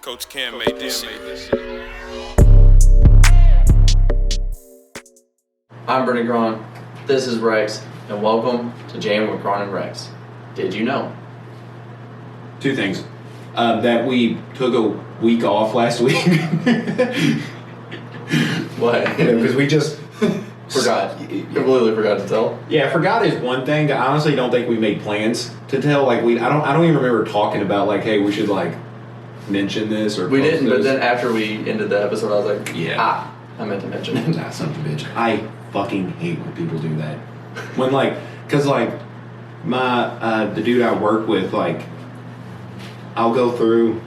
Coach Cam made this shit. I'm Brenden Kron. This is Rex, and welcome to Jammin with Kron Rex. Did you know? Two things. That we took a week off last week. What? Because we just Forgot. Completely forgot to tell. Yeah, forgot is one thing. I honestly don't think we made plans to tell. Like I don't even remember talking about like, hey, we should like mention this or. We didn't, this. but then after we ended the episode, I was like, yeah, I meant to mention it. Nah, son of a bitch. I fucking hate when people do that. When like, cause like my the dude I work with, like, I'll go through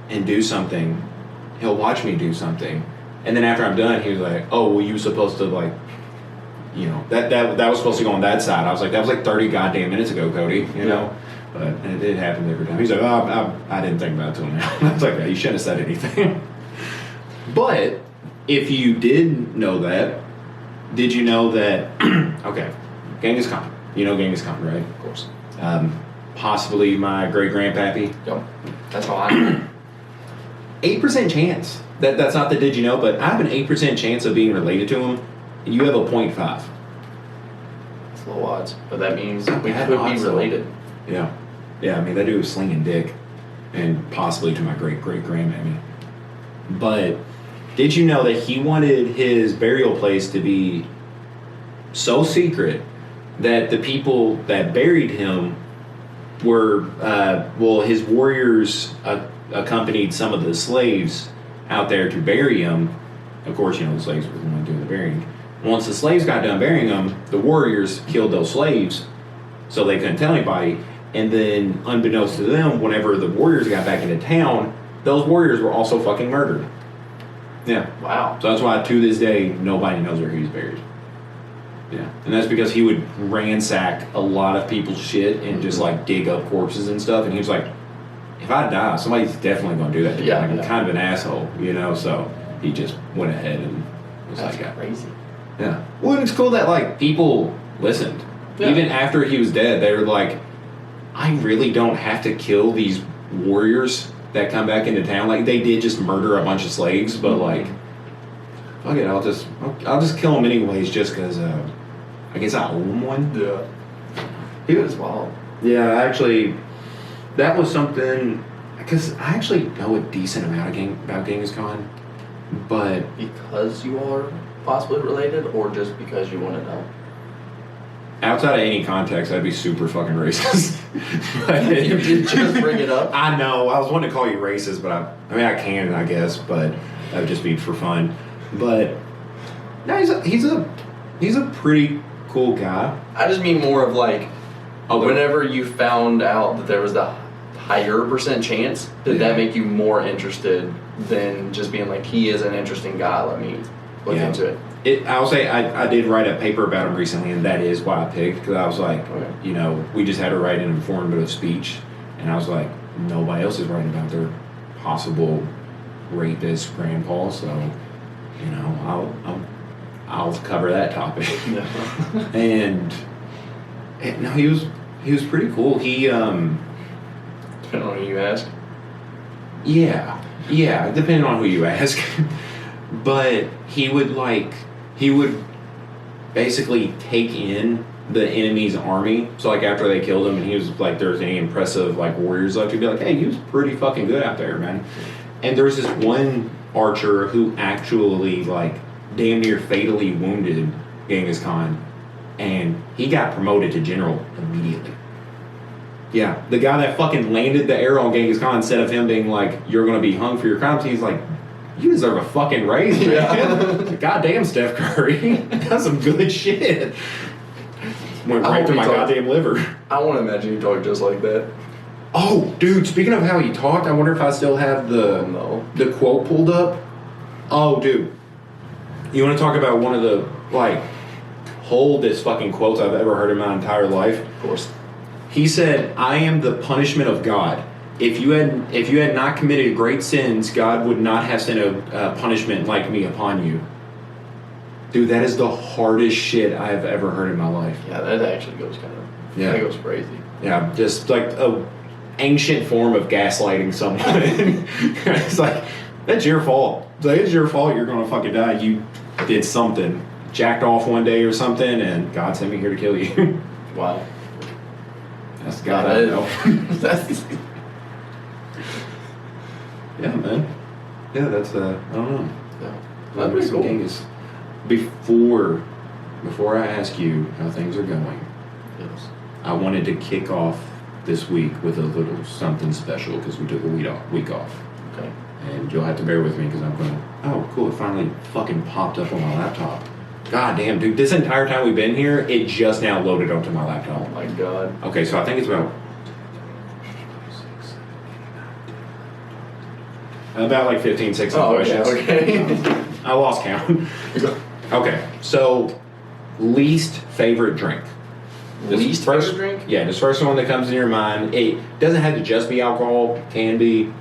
and do something. He'll watch me do something. And then after I'm done, he was like, "Oh, well, you were supposed to like, you know, that was supposed to go on that side." I was like, "That was like 30 goddamn minutes ago, Cody." You know, but it happens every time. He's like, "Oh, I didn't think about it till now." I was like, "You shouldn't have said anything." But if you did know that, did you know that? Okay, Genghis Khan. You know Genghis Khan, right? Of course. Possibly my great grandpappy. Yep. That's how I know. 8% chance. That's not the did you know, but I have an 8% chance of being related to him. And you have a 0.5. It's low odds, but that means Not we bad could odds, be though. related. Yeah. Yeah, I mean, that dude was slinging dick. And possibly to my great-great-grandmammy. But did you know that he wanted his burial place to be so secret that the people that buried him were, his warriors accompanied some of the slaves out there to bury him. Of course, you know, the slaves were the ones doing the burying. Once the slaves got done burying him, the warriors killed those slaves so they couldn't tell anybody. And then, unbeknownst to them, whenever the warriors got back into town, those warriors were also fucking murdered. Yeah. Wow. So that's why to this day, nobody knows where he's buried. Yeah. And that's because he would ransack a lot of people's shit and just like dig up corpses and stuff. And he was like, if I die, somebody's definitely going to do that to me. Yeah, I'm kind of an asshole, you know? So he just went ahead and was That's like, crazy. yeah. Well, and it's cool that like people listened. Yeah. Even after he was dead, they were like, I really don't have to kill these warriors that come back into town. Like they did just murder a bunch of slaves, but like, fuck it, I'll just kill them anyways, just because I guess I owe them one. Yeah. He was wild. Yeah, actually, that was something, because I actually know a decent amount about Genghis Khan, but Because you are possibly related, or just because you want to know? outside of any context, I'd be super fucking racist. You did just bring it up. I know. I was wanting to call you racist, but I mean, I can, I guess, but that would just be for fun. But no, he's a pretty cool guy. I just mean more of like, whenever you found out that there was the higher percent chance, did that make you more interested than just being like, he is an interesting guy, let me look into it? I'll say I did write a paper about him recently, and that is why I picked, because I was like, you know, we just had to write an informative speech, and I was like, nobody else is writing about their possible rapist grandpa, so, you know, I'll cover that topic. and no, he was pretty cool. He Depending on who you ask. yeah, depending on who you ask. But he would basically take in the enemy's army. So like after they killed him and he was like, there's any impressive like warriors left, he'd be like, hey, he was pretty fucking good out there, man. And there's this one archer who actually like damn near fatally wounded Genghis Khan, and he got promoted to general immediately. Yeah, the guy that fucking landed the arrow on Genghis Khan, instead of him being like, you're gonna be hung for your crimes, he's like, you deserve a fucking raise, man. Yeah. Goddamn, Steph Curry. That's some good shit. Went right to my goddamn liver. I want to imagine you talk just like that. Oh, dude, speaking of how he talked, I wonder if I still have the quote pulled up. Oh, dude. You want to talk about one of the, like, this fucking quotes I've ever heard in my entire life? Of course. He said, I am the punishment of God. If you had not committed great sins, God would not have sent a punishment like me upon you. Dude, that is the hardest shit I have ever heard in my life. Yeah, that actually goes that goes crazy. Yeah, just like ancient form of gaslighting someone. It's like, that's your fault. It's like, it's your fault you're gonna fucking die. You did something. Jacked off one day or something, and God sent me here to kill you. Wow. That's God I know. That's Yeah, man. Yeah, that's I don't know. yeah. That'd be cool. Is before I ask you how things are going, Yes. I wanted to kick off this week with a little something special because we took a week off. Okay. And you'll have to bear with me because I'm going, oh, cool, it finally fucking popped up on my laptop. God damn, dude, this entire time we've been here, it just now loaded onto my laptop. Oh my God. Okay, so I think it's about like 15, 16 questions. Okay. I lost count. Okay, so least favorite drink. Least favorite drink? Yeah, this first one that comes in your mind. It doesn't have to just be alcohol, can be,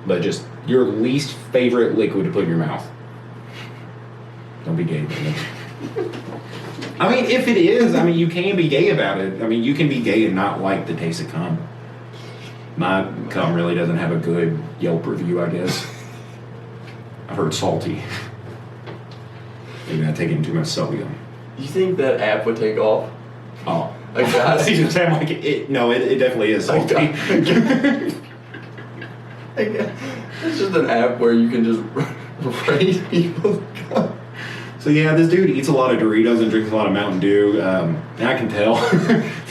but just your least favorite liquid to put in your mouth. Don't be gay, man. I mean, if it is, I mean, you can be gay about it. I mean, you can be gay and not like the taste of cum. My cum really doesn't have a good Yelp review, I guess. I've heard salty. Maybe I'm taking too much sodium. You think that app would take off? Oh. Like that? I'm like, it definitely is salty. It's just an app where you can just rate people's cum. So yeah, this dude eats a lot of Doritos and drinks a lot of Mountain Dew. And I can tell.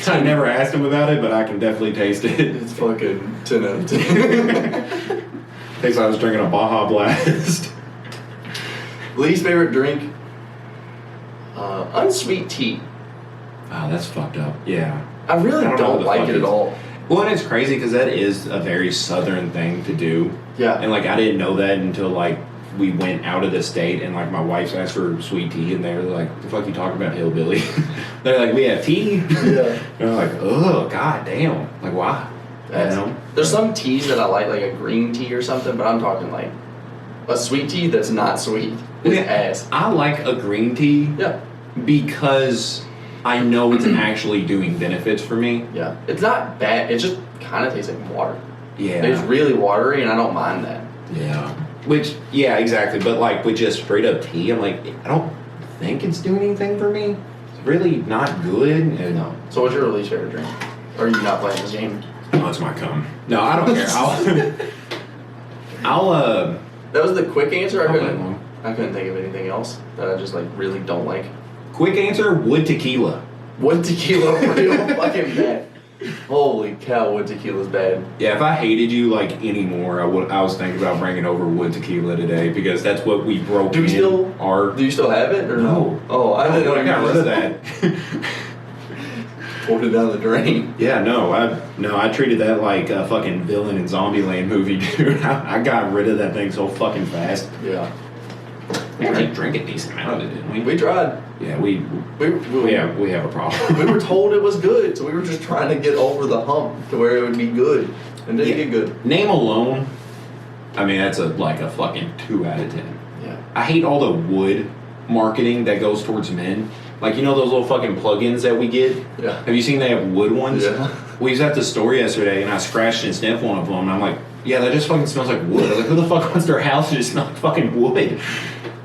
I never asked him about it, but I can definitely taste it. It's fucking 10 out of 10. Tastes like I was drinking a Baja Blast. Least favorite drink? Unsweet tea. Oh, that's fucked up. Yeah. I really I don't know what don't the like fuck it at is. all. Well, and it's crazy because that is a very southern thing to do. Yeah. And like I didn't know that until like we went out of the state and like my wife's asked for sweet tea and they're like, the fuck you talking about, hillbilly? They're like, we have tea? Yeah. And I'm like, oh, god damn. Like, why? You know? There's some teas that I like a green tea or something, but I'm talking like a sweet tea that's not sweet. It's ass. I like a green tea Yeah. because I know it's actually doing benefits for me. Yeah. It's not bad. It just kind of tastes like water. Yeah. It's really watery, and I don't mind that. Yeah. Which, yeah, exactly. But like with just straight up tea, I'm like, I don't think it's doing anything for me. It's really not good. And No. So what's your least favorite drink? Or are you not playing this game? Oh, it's my cum. No, I don't care. I'll That was the quick answer. I'll let alone. I couldn't think of anything else that I just like really don't like. Quick answer, wood tequila. Wood tequila real fucking bad. Holy cow, wood tequila's bad. Yeah, if I hated you like anymore, I was thinking about bringing over wood tequila today because that's what we broke Do you still have it or no? Oh, I didn't know. I got rid of that. Poured it down the drain. Yeah, no, I treated that like a fucking villain in Zombieland movie, dude. I got rid of that thing so fucking fast. Yeah. We actually drank a decent amount of it, didn't we? We tried. Yeah, we have a problem. We were told it was good, so we were just trying to get over the hump to where it would be good, and didn't get good. Name alone, I mean that's like a fucking 2 out of 10. Yeah. I hate all the wood marketing that goes towards men. Like, you know those little fucking plugins that we get? Yeah. Have you seen they have wood ones? Yeah. We was at the store yesterday and I scratched and sniffed one of them and I'm like, yeah, that just fucking smells like wood. I was like, who the fuck wants their house to just smell like fucking wood?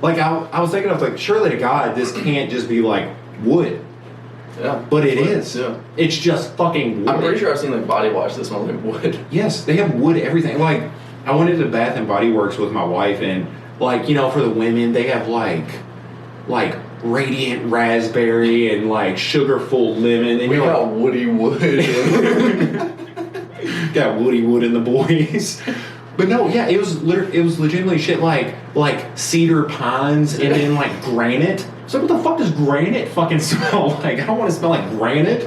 Like, I was thinking, I was like, surely to God, this can't just be like wood. Yeah. But it is. Yeah. It's just fucking wood. I'm pretty sure I've seen like body wash that smells like wood. Yes, they have wood everything. Like, I went into Bath and Body Works with my wife and like, you know, for the women, they have like radiant raspberry and like sugar-full lemon. And We got woody wood. got woody wood in the boys. But no, yeah, it was legitimately shit like cedar pines and then like granite. So what the fuck does granite fucking smell like? I don't want to smell like granite.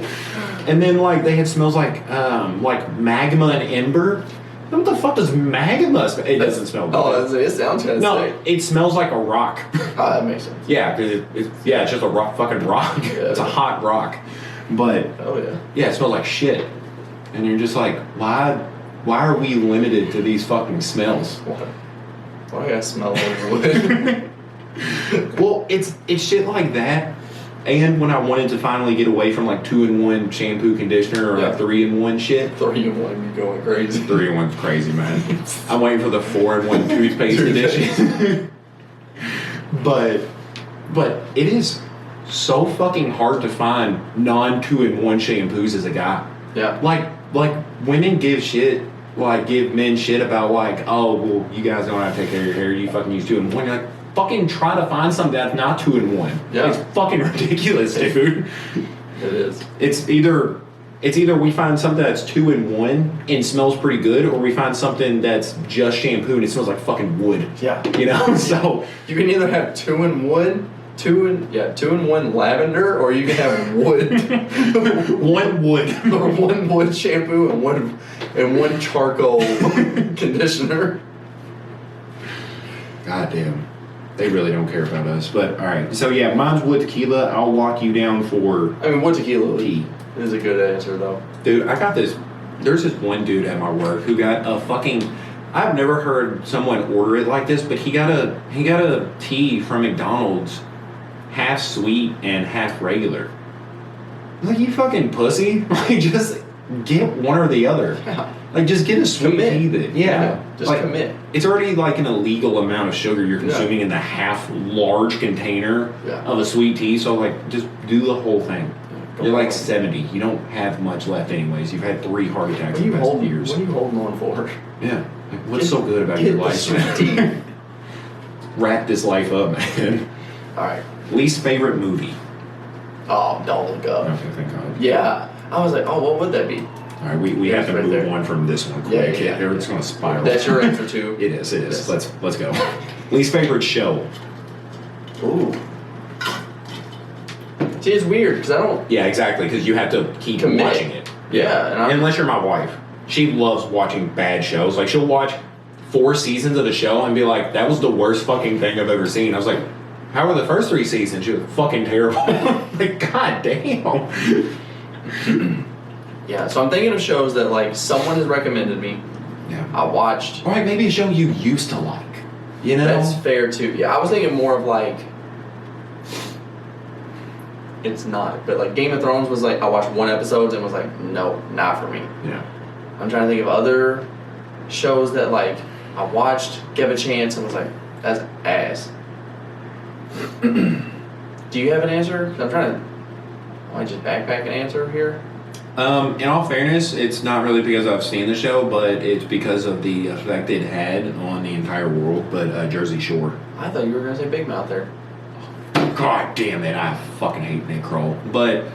And then like they had smells like magma and ember. What the fuck does magma smell? It doesn't smell good. Oh, it sounds kind of No, sick. it smells like a rock. Oh, that makes sense. Yeah, because it's just a fucking rock. Yeah. It's a hot rock. But Oh yeah. yeah, it smells like shit. And you're just like, why are we limited to these fucking smells? Why I gotta smell like wood? Well, it's shit like that. And when I wanted to finally get away from like 2-in-1 shampoo conditioner or like 3-in-1 shit. 3-in-1, you're going crazy. 3-in-1's crazy, man. I'm waiting for the 4-in-1 toothpaste edition. But it is so fucking hard to find non-2-in-1 shampoos as a guy. Yeah. Like women give men shit about like, oh, well, you guys don't have to take care of your hair, you fucking use 2-in-1. You're like, fucking try to find something that's not 2-in-1. Yeah. It's fucking ridiculous, dude. It is. It's either we find something that's 2-in-1 and smells pretty good, or we find something that's just shampoo and it smells like fucking wood. Yeah. You know? So you can either have 2-in-1, 2-in-1 lavender, or you can have wood. one wood. Or one wood shampoo and one charcoal conditioner. God damn. They really don't care about us. But alright. So yeah, mine's wood tequila. I'll lock you down for wood tequila tea. Is a good answer though. Dude, I got this. There's this one dude at my work who got a fucking. I've never heard someone order it like this, but he got a tea from McDonald's, half sweet and half regular. Like, you fucking pussy. Like, just get one or the other. Yeah. Like, just get a sweet tea that. Yeah. Just like, commit. It's already like an illegal amount of sugar you're consuming in the half large container of a sweet tea. So like, just do the whole thing. You're like 70. You don't have much left anyways. You've had 3 heart attacks in the past years. What are you holding on for? Yeah. Like, what's so good about your life, man? Wrap this life up, man. Alright. Least favorite movie? Oh, Don't Look Up. Okay, thank God. Yeah. I was like, oh, what would that be? Alright, we have to right move there. on from this one quick. Yeah. It's going to spiral. That's your answer too. It is. Yes. Let's go. Least favorite show? Ooh. See, it's weird because I don't. Yeah, exactly, because you have to keep Commit. watching it. Yeah, and unless you're my wife. She loves watching bad shows. Like, she'll watch 4 seasons of the show and be like, that was the worst fucking thing I've ever seen. I was like, how were the first 3 seasons? She was fucking terrible. Like, god damn. Yeah, so I'm thinking of shows that like someone has recommended me. Yeah. I watched. Or like maybe a show you used to like. You know? That's fair too. Yeah, I was thinking more of like. It's not, but like Game of Thrones was like I watched 1 episode and was like, no, not for me. Yeah. I'm trying to think of other shows that like I watched, gave a chance, and was like, that's ass. Do you have an answer? 'Cause I'm trying to. Why just backpack an answer here? In all fairness, it's not really because I've seen the show, but it's because of the effect it had on the entire world. But Jersey Shore. I thought you were gonna say Big Mouth there. God damn it, I fucking hate Nick Kroll. But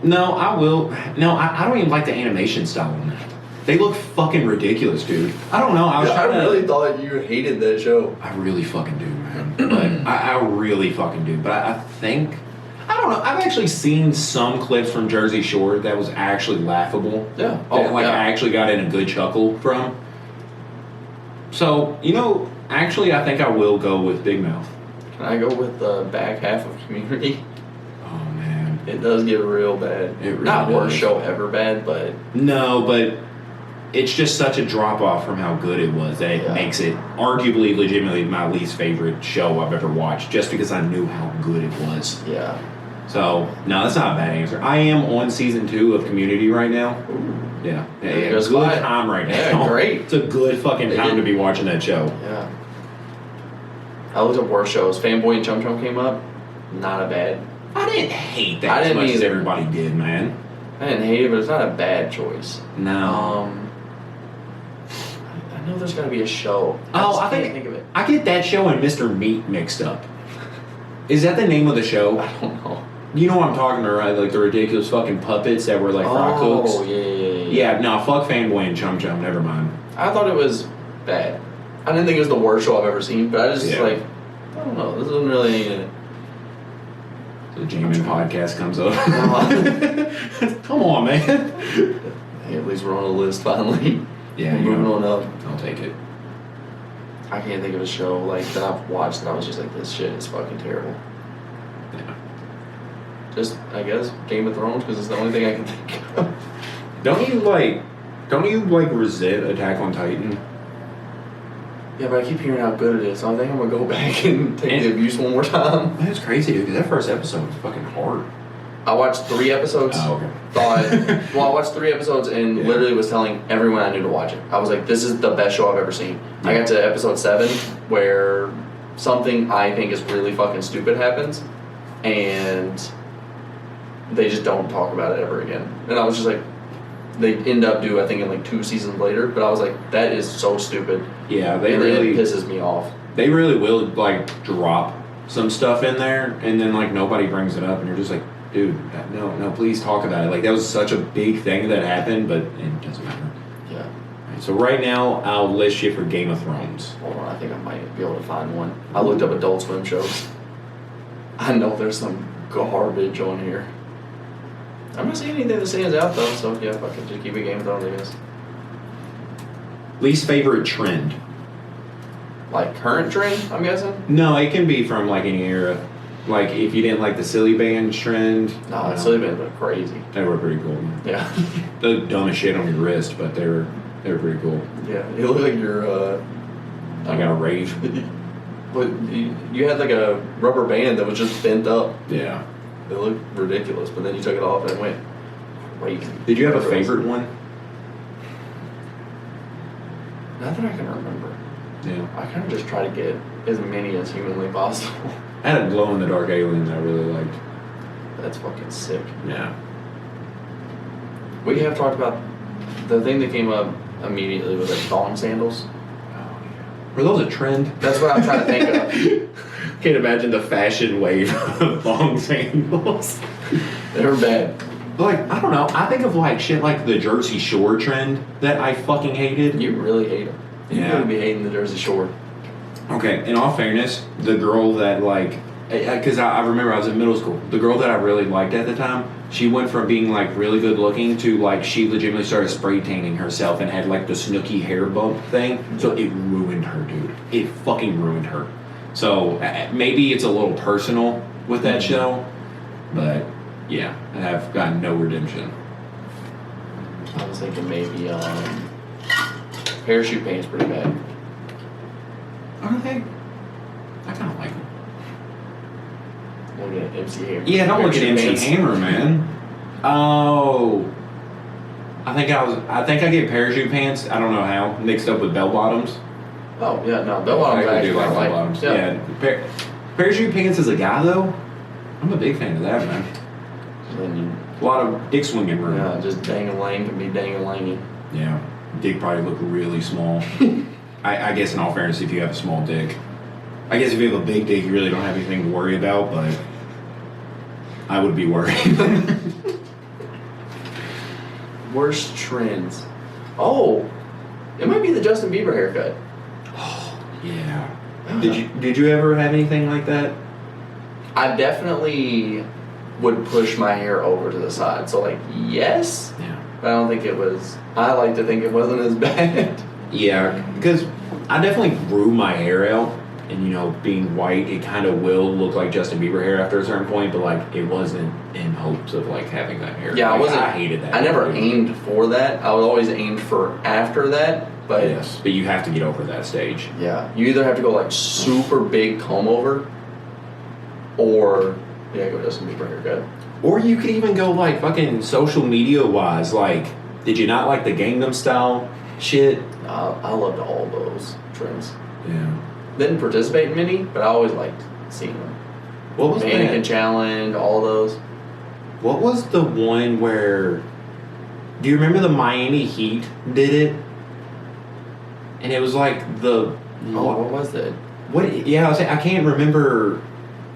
no, I will. No, I don't even like the animation style on that. They look fucking ridiculous, dude. I don't know. I really thought you hated that show. I really fucking do, man. But I really fucking do. But I think. I don't know. I've actually seen some clips from Jersey Shore that was actually laughable. Yeah. I actually got in a good chuckle from. So, actually, I think I will go with Big Mouth. Can I go with the back half of Community? Oh, man. It does get real bad. It really Not worst does. show ever bad, but... No, but it's just such a drop-off from how good it was that it makes it arguably, legitimately, my least favorite show I've ever watched, just because I knew how good it was. Yeah. So, no, that's not a bad answer. I am on season 2 of Community right now. Ooh. Yeah. Good Good time right now. Yeah, great. It's a good fucking time to be watching that show. Yeah. I looked at worst shows. Fanboy and Chum Chum came up. Not a bad. I didn't hate that I as didn't much as either. everybody did, man. I didn't hate it, but it's not a bad choice. No. I know there's got to be a show. I can't think of it. I get that show and Mr. Meat mixed up. Is that the name of the show? I don't know. You know what I'm talking about, right? Like the ridiculous fucking puppets that were like fry cooks. Oh, yeah. Yeah, no, fuck Fanboy and Chum Chum, never mind. I thought it was bad. I didn't think it was the worst show I've ever seen, but I just like, I don't know, this isn't really... The Jammin podcast comes up. Come on, man. Hey, at least we're on a list finally. Yeah, We're moving on up. I'll take it. I can't think of a show like that I've watched and I was just like, this shit is fucking terrible. Yeah. Just, I guess, Game of Thrones, because it's the only thing I can think of. Don't you resent Attack on Titan? Yeah, but I keep hearing how good it is, so I think I'm gonna go back and take the abuse one more time. That's crazy, dude, because that first episode was fucking hard. I watched 3 episodes. Oh, okay. I watched 3 episodes and literally was telling everyone I knew to watch it. I was like, this is the best show I've ever seen. Yeah. I got to episode 7 where something I think is really fucking stupid happens, and they just don't talk about it ever again. And I was just like, they end up I think in like 2 seasons later, but I was like, that is so stupid. Yeah, it pisses me off. They really will like drop some stuff in there, and then like nobody brings it up, and you're just like, dude, no, please talk about it. Like that was such a big thing that happened, but it doesn't matter. Yeah. Right, so right now, I'll list you for Game of Thrones. Hold on, I think I might be able to find one. I looked up Adult Swim shows. I know there's some garbage on here. I'm not seeing anything that stands out though, so yeah, fuck it, just keep it Game of Thrones, I guess. Least favorite trend? Like current trend, I'm guessing? No, it can be from like any era. Like if you didn't like the silly bands trend. No, the silly bands were crazy. They were pretty cool. Yeah. The dumbest shit on your wrist, but they were pretty cool. Yeah, you look like you're I got a rave. But you had like a rubber band that was just bent up. Yeah. It looked ridiculous, but then you took it off and it went crazy. Did you have a favorite one? Not that I can remember. Yeah. I kind of just try to get as many as humanly possible. I had a glow-in-the-dark alien that I really liked. That's fucking sick. Yeah. We have talked about the thing that came up immediately was like thong sandals. Oh, yeah. Were those a trend? That's what I'm trying to think of. Can't imagine the fashion wave of thong sandals. They were bad. Like, I don't know. I think of like shit like the Jersey Shore trend that I fucking hated. You really hate them. You really be hating the Jersey Shore. Okay, in all fairness, the girl that like, because I remember I was in middle school, the girl that I really liked at the time, she went from being like really good looking to like she legitimately started spray tanning herself and had like the Snooki hair bump thing. So it ruined her, dude. It fucking ruined her. So maybe it's a little personal with that show, but yeah, I've gotten no redemption. I was thinking maybe parachute pants pretty bad. Are they? I kind of like them. Look at MC Hammer. Yeah, don't look at MC Hammer, man. Oh, I think I get parachute pants. I don't know how mixed up with bell bottoms. Oh yeah, no, bell bottoms. I do like bell bottoms. Yeah. Parachute pants as a guy though, I'm a big fan of that, man. A lot of dick swinging room. Yeah, just dang-a-lang can be dang-a-langy. Yeah, dick probably look really small. I guess in all fairness, if you have a small dick. I guess if you have a big dick, you really don't have anything to worry about, but I would be worried. Worst trends. Oh, it might be the Justin Bieber haircut. Oh, yeah. Did you ever have anything like that? I definitely would push my hair over to the side. So like, yes. Yeah. But I don't think it was. I like to think it wasn't as bad. Yeah, because I definitely grew my hair out, and being white, it kind of will look like Justin Bieber hair after a certain point, but like it wasn't in hopes of like having that hair. Yeah, like, I hated that. I never aimed for that. I was always aimed for after that. But yes, but you have to get over that stage. Yeah, you either have to go like super big comb over, or go Justin Bieber haircut. Or you could even go like fucking social media wise. Like, did you not like the Gangnam Style shit? I loved all those trends. Yeah. Didn't participate in many, but I always liked seeing them. What was Mannequin that? Challenge, all those. What was the one where? Do you remember the Miami Heat did it? And it was like the. Oh, what was that? What? Yeah, I can't remember.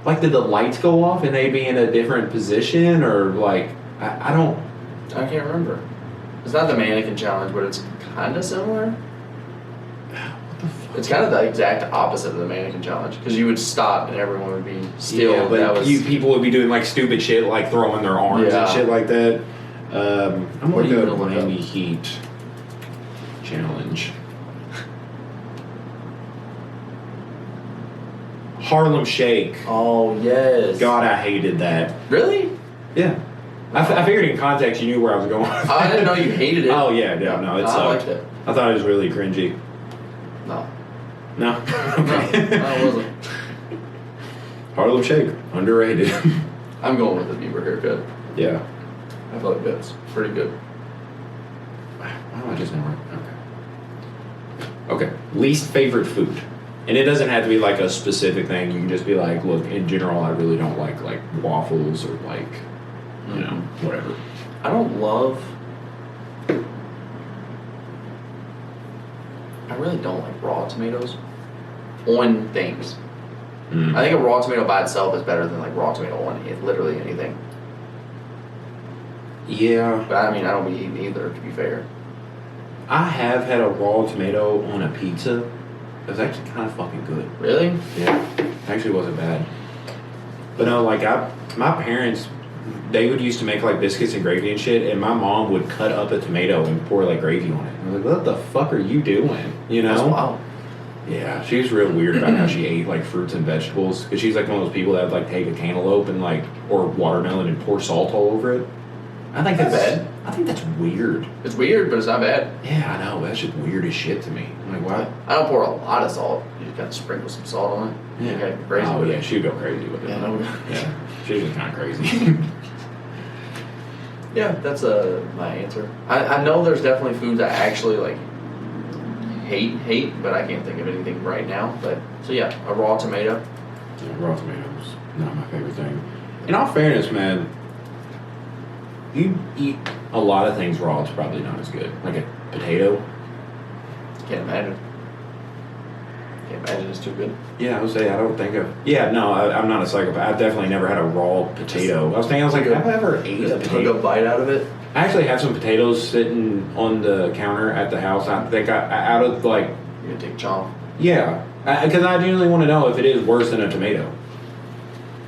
Like, did the lights go off and they be in a different position, or like I don't. I can't remember. It's not the Mannequin Challenge, but it's kind of similar. What the fuck? It's kind of the exact opposite of the Mannequin Challenge, because you would stop and everyone would be still. Yeah, but people would be doing like stupid shit, like throwing their arms and shit like that. I'm What are gonna you go gonna look Miami up? Heat Challenge. Harlem Shake. Oh yes. God, I hated that. Really? Yeah. I figured in context you knew where I was going. I didn't know you hated it. Oh yeah, no, it I sucked. liked it. I thought it was really cringy. No. No. No, I wasn't. Harlem Shake, underrated. I'm going with the Bieber haircut. Yeah. I feel like that's pretty good. Oh, I just never. Okay. Least favorite food. And it doesn't have to be like a specific thing. You can just be like, look, in general, I really don't like waffles or like, you know, whatever. I don't love. I really don't like raw tomatoes on things. I think a raw tomato by itself is better than like raw tomato on literally anything. Yeah. But I mean, I don't be eating either, to be fair. I have had a raw tomato on a pizza. It was actually kind of fucking good. Really? Yeah. Actually wasn't bad. But no, like my parents, they would used to make like biscuits and gravy and shit, and my mom would cut up a tomato and pour like gravy on it. I was like, what the fuck are you doing? You know? That's wild. Yeah, she was real weird about how she ate like fruits and vegetables, because she's like one of those people that would like take a cantaloupe and like, or watermelon and pour salt all over it. I think that's bad. I think that's weird. It's weird, but it's not bad. Yeah, I know. That's just weird as shit to me. I'm like, wow. I don't pour a lot of salt. You just gotta sprinkle some salt on it. Yeah. You gotta go crazy Oh with yeah, it. she'd go crazy with it. Yeah, no. Yeah, she was kind of crazy. Yeah, that's my answer. I know there's definitely foods I actually like hate, but I can't think of anything right now. But so yeah, a raw tomato. Yeah, raw tomatoes, not my favorite thing. In all fairness, man, you eat a lot of things raw, it's probably not as good. Like a potato. Can't imagine. Can't imagine it's too good. Yeah, I would say I don't think of. Yeah, no, I'm not a psychopath. I've definitely never had a raw potato. I was like, have I ever ate a Just took potato? a bite out of it. I actually have some potatoes sitting on the counter at the house. I think out of like. You're gonna take a chomp. Yeah, because I genuinely want to know if it is worse than a tomato.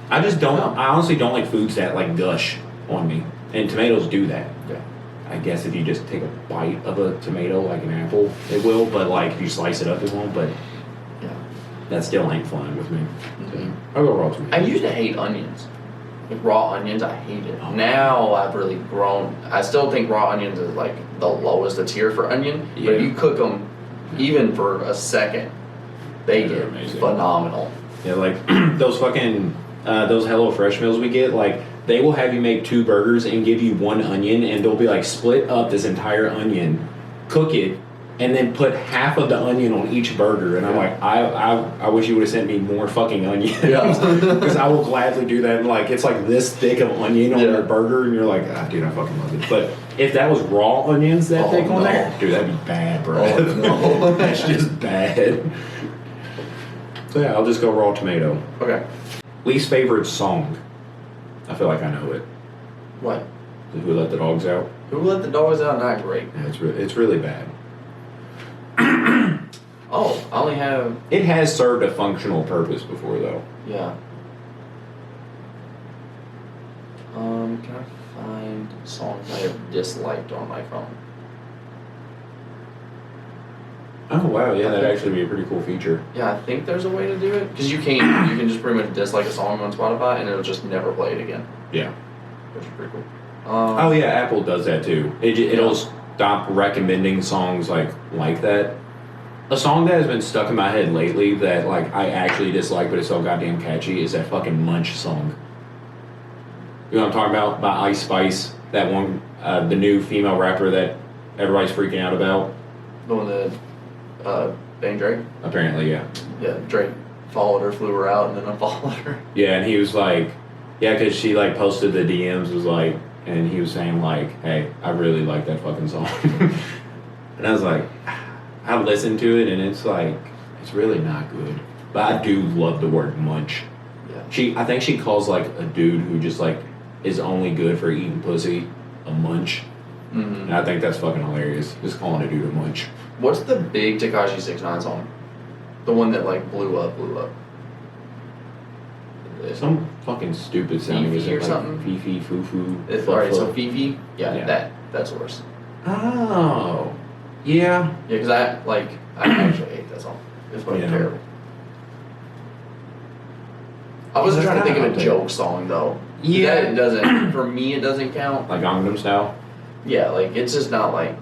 I just don't. I honestly don't like foods that like gush on me, and tomatoes do that. Yeah. I guess if you just take a bite of a tomato, like an apple, it will. But like if you slice it up, it won't. But Yeah. that still ain't flying with me. Mhm. I'll go raw tomato. I used to hate onions. Like raw onions, I hate it. Oh. Now I've really grown. I still think raw onions is like the lowest a tier for onion. But if Yeah. you cook them, even for a second, they They're get amazing. phenomenal. Yeah, like those fucking those HelloFresh meals we get, like they will have you make 2 burgers and give you 1 onion, and they'll be like split up this entire onion, cook it, and then put half of the onion on each burger. And I'm like, I wish you would have sent me more fucking onion. Yeah. Because I will gladly do that. And like it's like this thick of onion on Yeah. your burger, and you're like, dude, I fucking love it. But if that was raw onions that Oh, thick on no. there, dude, that'd be bad, bro. Oh, no. That's just bad. So yeah, I'll just go raw tomato. Okay. Least favorite song? I feel like I know it. What? Who Let the Dogs Out? Who let the dogs out? Not great. Yeah, it's really bad. Oh, I only have. It has served a functional purpose before, though. Yeah. Can I find songs I have disliked on my phone? Oh wow, yeah, that'd actually be a pretty cool feature. Yeah, I think there's a way to do it. Because you can just pretty much dislike a song on Spotify and it'll just never play it again. Yeah. Which is pretty cool. Oh yeah, Apple does that too. It'll stop recommending songs like that. A song that has been stuck in my head lately that like I actually dislike, but it's so goddamn catchy is that fucking Munch song. You know what I'm talking about? By Ice Spice, that one, the new female rapper that everybody's freaking out about. The one that Bang Drake? Apparently, yeah. Yeah, Drake followed her, flew her out, and then unfollowed her. Yeah, and he was like, yeah, because she like posted the DMs, was like, and he was saying like, hey, I really like that fucking song. And I was like, I listened to it, and it's like, it's really not good. But I do love the word munch. Yeah. I think she calls like a dude who just like is only good for eating pussy a munch. Mm-hmm. And I think that's fucking hilarious. Just calling a dude a munch. What's the big Tekashi 6ix9ine song? The one that like blew up. Some fucking stupid sounding. Fifi is it or like something? Fifi, foo-foo. Alright, so Fifi? Yeah, that's worse. Oh. Yeah. Yeah, because I actually hate that song. It's fucking Yeah. terrible. I wasn't That's trying to think kinda of a out joke song though. Yeah. That doesn't, for me it doesn't count. Like Gangnam Style? Yeah, like it's just not like,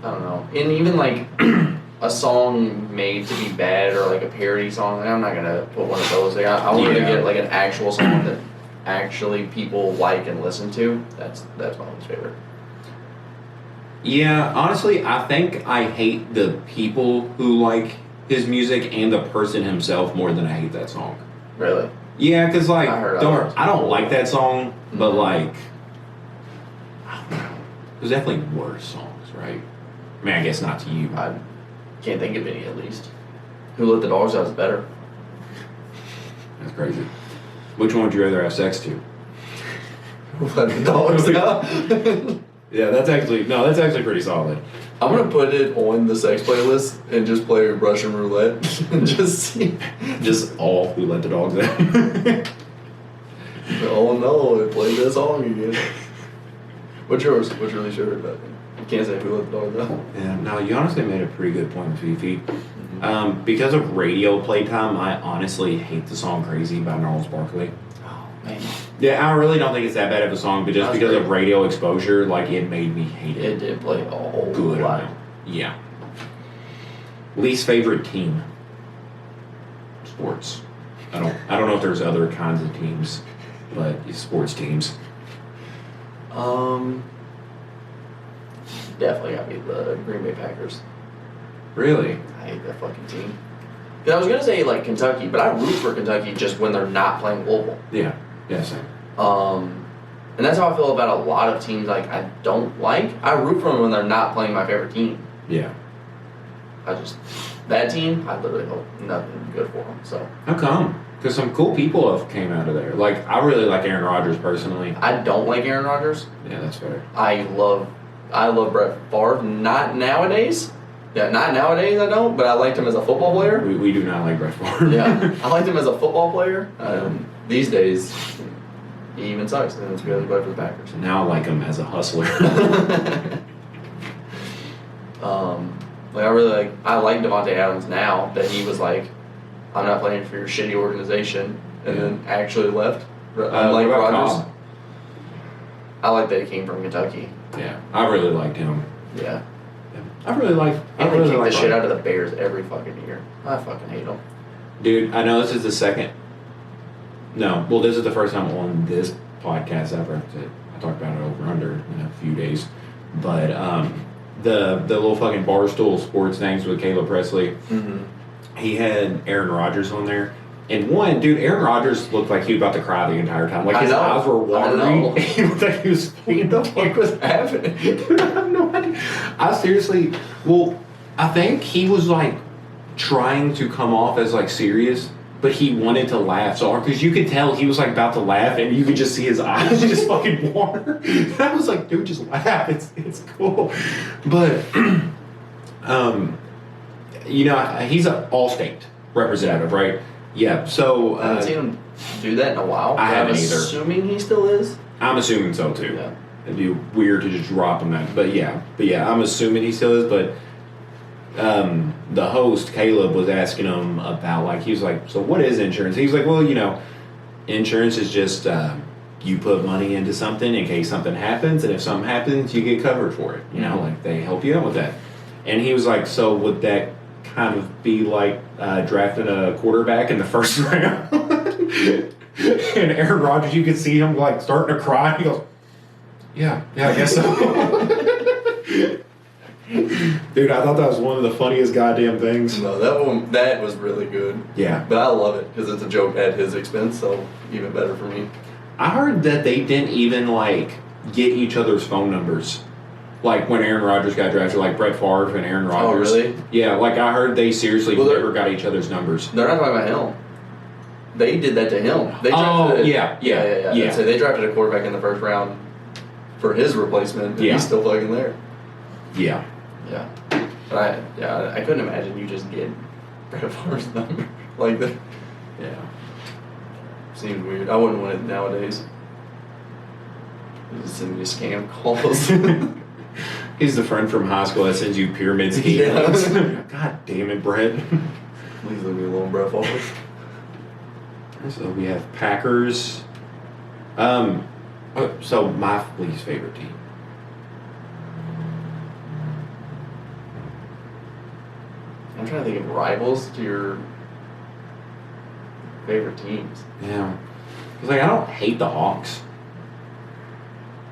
I don't know. And even like, a song made to be bad or like a parody song, like, I'm not gonna put one of those. Like, I wanted to get like an actual song that actually people like and listen to. That's my least favorite. Yeah, honestly, I think I hate the people who like his music and the person himself more than I hate that song. Really? Yeah, because like I don't like that song, but like I don't know. There's definitely worse songs, right? I mean, I guess not to you. I can't think of any at least. Who Let the Dogs Out is better. That's crazy. Which one would you rather have sex to? Who Let the Dogs Out? Yeah, that's actually pretty solid. I'm gonna put it on the sex playlist and just play Russian roulette and just see. Just all Who Let the Dogs Out. Oh no, it played that song again. What's yours? What's your least favorite about it? You can't say Who Let the Dogs Out. Yeah, no, you honestly made a pretty good point, Fifi. Because of radio playtime, I honestly hate the song Crazy by Gnarls Barkley. Oh man. Yeah, I really don't think it's that bad of a song, but just because great. of radio exposure, like it made me hate it. It did play a whole Good lot. amount. Yeah. Least favorite team? Sports. I don't know if there's other kinds of teams, but sports teams. Definitely gotta be the Green Bay Packers. Really? I hate that fucking team. Yeah, I was gonna say like Kentucky, but I root for Kentucky just when they're not playing Louisville. Yeah. Yeah, same. And that's how I feel about a lot of teams like I don't like. I root for them when they're not playing my favorite team. Yeah. That team, I literally hope nothing good for them. So. How come? Because some cool people have came out of there. Like, I really like Aaron Rodgers personally. I don't like Aaron Rodgers. Yeah, that's fair. I love Brett Favre. Not nowadays. Yeah, not nowadays I don't, but I liked him as a football player. We do not like Brett Favre. Yeah, I liked him as a football player. These days, he even sucks, and it's really bad for the Packers. Now I like him as a hustler. I like Devontae Adams now that he was like, I'm not playing for your shitty organization, and then actually left. Unlike Rodgers. Cobb? I like that he came from Kentucky. Yeah, I really liked him. Yeah. I really like. And they kick the shit out of the Bears every fucking year. I fucking hate them. Dude, I know this is the second. No, well, this is the first time on this podcast ever. I talked about it over under in a few days, but the little fucking Barstool Sports things with Caleb Presley. Mm-hmm. He had Aaron Rodgers on there. And one, dude, Aaron Rodgers looked like he was about to cry the entire time. Like his eyes were watery. He looked like he was What the fuck was happening? Dude, I have no idea. I think he was like trying to come off as like serious, but he wanted to laugh so hard because you could tell he was like about to laugh and you could just see his eyes just fucking water. And I was like, dude, just laugh. It's cool. But, he's an all-state representative, right? Yeah, so... I haven't seen him do that in a while. I haven't either. either. Assuming he still is. I'm assuming so, too. Yeah. It'd be weird to just drop him that. But yeah, I'm assuming he still is, but... the host, Caleb, was asking him about, like, he was like, so what is insurance? He was like, well, insurance is just you put money into something in case something happens, and if something happens, you get covered for it. Like, they help you out with that. And he was like, so would that kind of be like drafting a quarterback in the first round? And Aaron Rodgers, you could see him, like, starting to cry. He goes, yeah, I guess so. Dude, I thought that was one of the funniest goddamn things. No, that was really good. Yeah. But I love it because it's a joke at his expense, so even better for me. I heard that they didn't even, like, get each other's phone numbers. Like, when Aaron Rodgers got drafted, like Brett Favre and Aaron Rodgers. Oh, really? Yeah, like, I heard they seriously never got each other's numbers. They're not talking about him. They did that to him. Yeah. So they drafted a quarterback in the first round for his replacement, and he's still fucking there. Yeah. Yeah. But I couldn't imagine you just get Brett Favre's number like that. Yeah. Seems weird. I wouldn't want it nowadays. You just send me scam calls. He's the friend from high school that sends you pyramid schemes. Yeah. God damn it, Brett. Please leave me alone, Brett Favre. So we have Packers. So my least favorite team. I'm trying to think of rivals to your favorite teams. Yeah. Because, like, I don't hate the Hawks.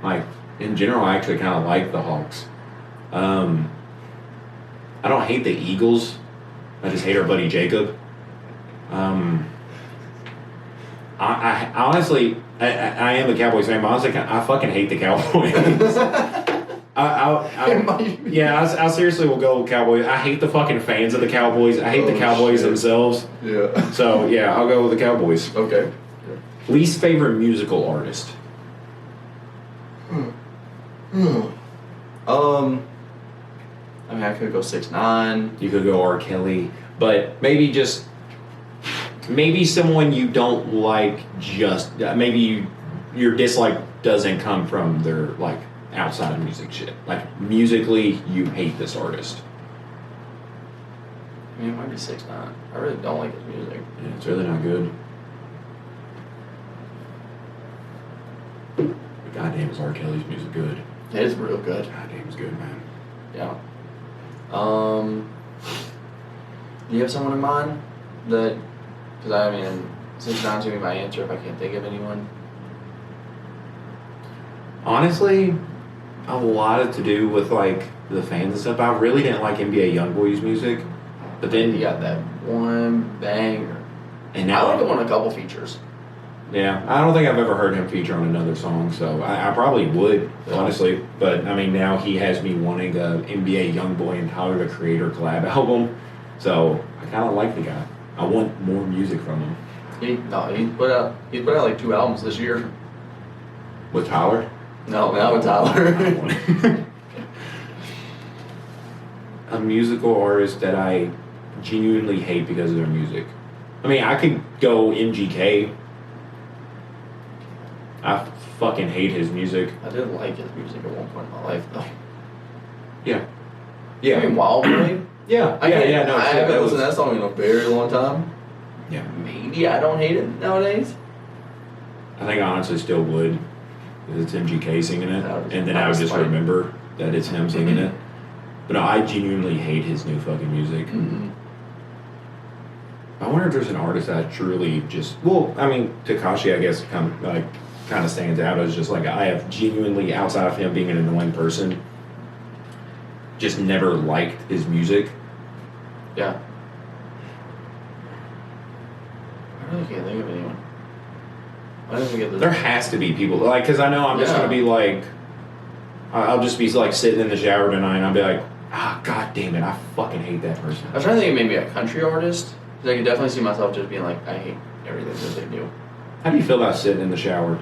Like, in general, I actually kind of like the Hawks. I don't hate the Eagles. I just hate our buddy Jacob. I honestly, I am a Cowboys fan, but honestly, I fucking hate the Cowboys. I seriously will go with Cowboys. I hate the fucking fans of the Cowboys. I hate the Cowboys themselves. Yeah. So, yeah, I'll go with the Cowboys. Okay. Least favorite musical artist? I mean, I could go 6ix9ine. You could go R. Kelly, but maybe someone you don't like. Just maybe your dislike doesn't come from their like outside of music shit. Like musically, you hate this artist. I mean, it might be 6ix9ine. I really don't like his music. Yeah, it's really not good. But goddamn, is R. Kelly's music good? It is real good. Goddamn, it's good, man. Yeah. Do you have someone in mind that? Because I mean, 6ix9ine's gonna be my answer if I can't think of anyone. Honestly, a lot of to do with like the fans and stuff. I really didn't like NBA YoungBoy's music, but then You got that one banger. and I now like him on a couple features. yeah, I don't think I've ever heard him feature on another song, so I probably would honestly. But I mean, now he has me wanting a NBA YoungBoy and Tyler the Creator collab album, so I kind of like the guy. I want more music from him. He put out like 2 albums this year. With Tyler? No, not with Tyler. A musical artist that I genuinely hate because of their music. I mean, I could go MGK. I fucking hate his music. I did like his music at one point in my life, though. Yeah. I mean, Wild Boy. Yeah. I haven't listened to that song in a very long time. Yeah. Maybe I don't hate it nowadays. I think I honestly still would. Because it's MGK singing it. And then I would just remember that it's him singing it. But no, I genuinely hate his new fucking music. Mm-hmm. I wonder if there's an artist that truly just... Well, I mean, Tekashi, I guess, kind of stands out as just like, I have genuinely, outside of him being an annoying person, just never liked his music. Yeah. I really can't think of anyone. I don't forget this. There has to be people, like, because I know I'm just going to be like, I'll just be like sitting in the shower tonight and I'll be like, god damn it, I fucking hate that person. I was trying to think of maybe a country artist. Because I could definitely see myself just being like, I hate everything that they do. How do you feel about sitting in the shower?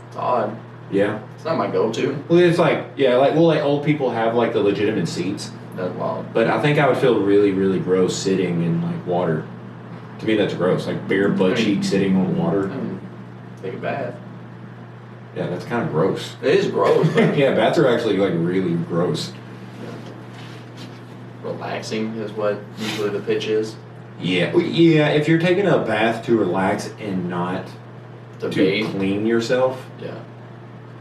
It's odd. Yeah. It's not my go-to. Well, it's like, like old people have like the legitimate seats. That's wild. But I think I would feel really, really gross sitting in like water. To me, that's gross. Like bare butt cheek sitting on water. Take a bath. Yeah, that's kind of gross. It is gross. But Yeah, baths are actually like really gross. relaxing is what usually the pitch is. Yeah, if you're taking a bath to relax and not To to bathe. clean yourself, Yeah.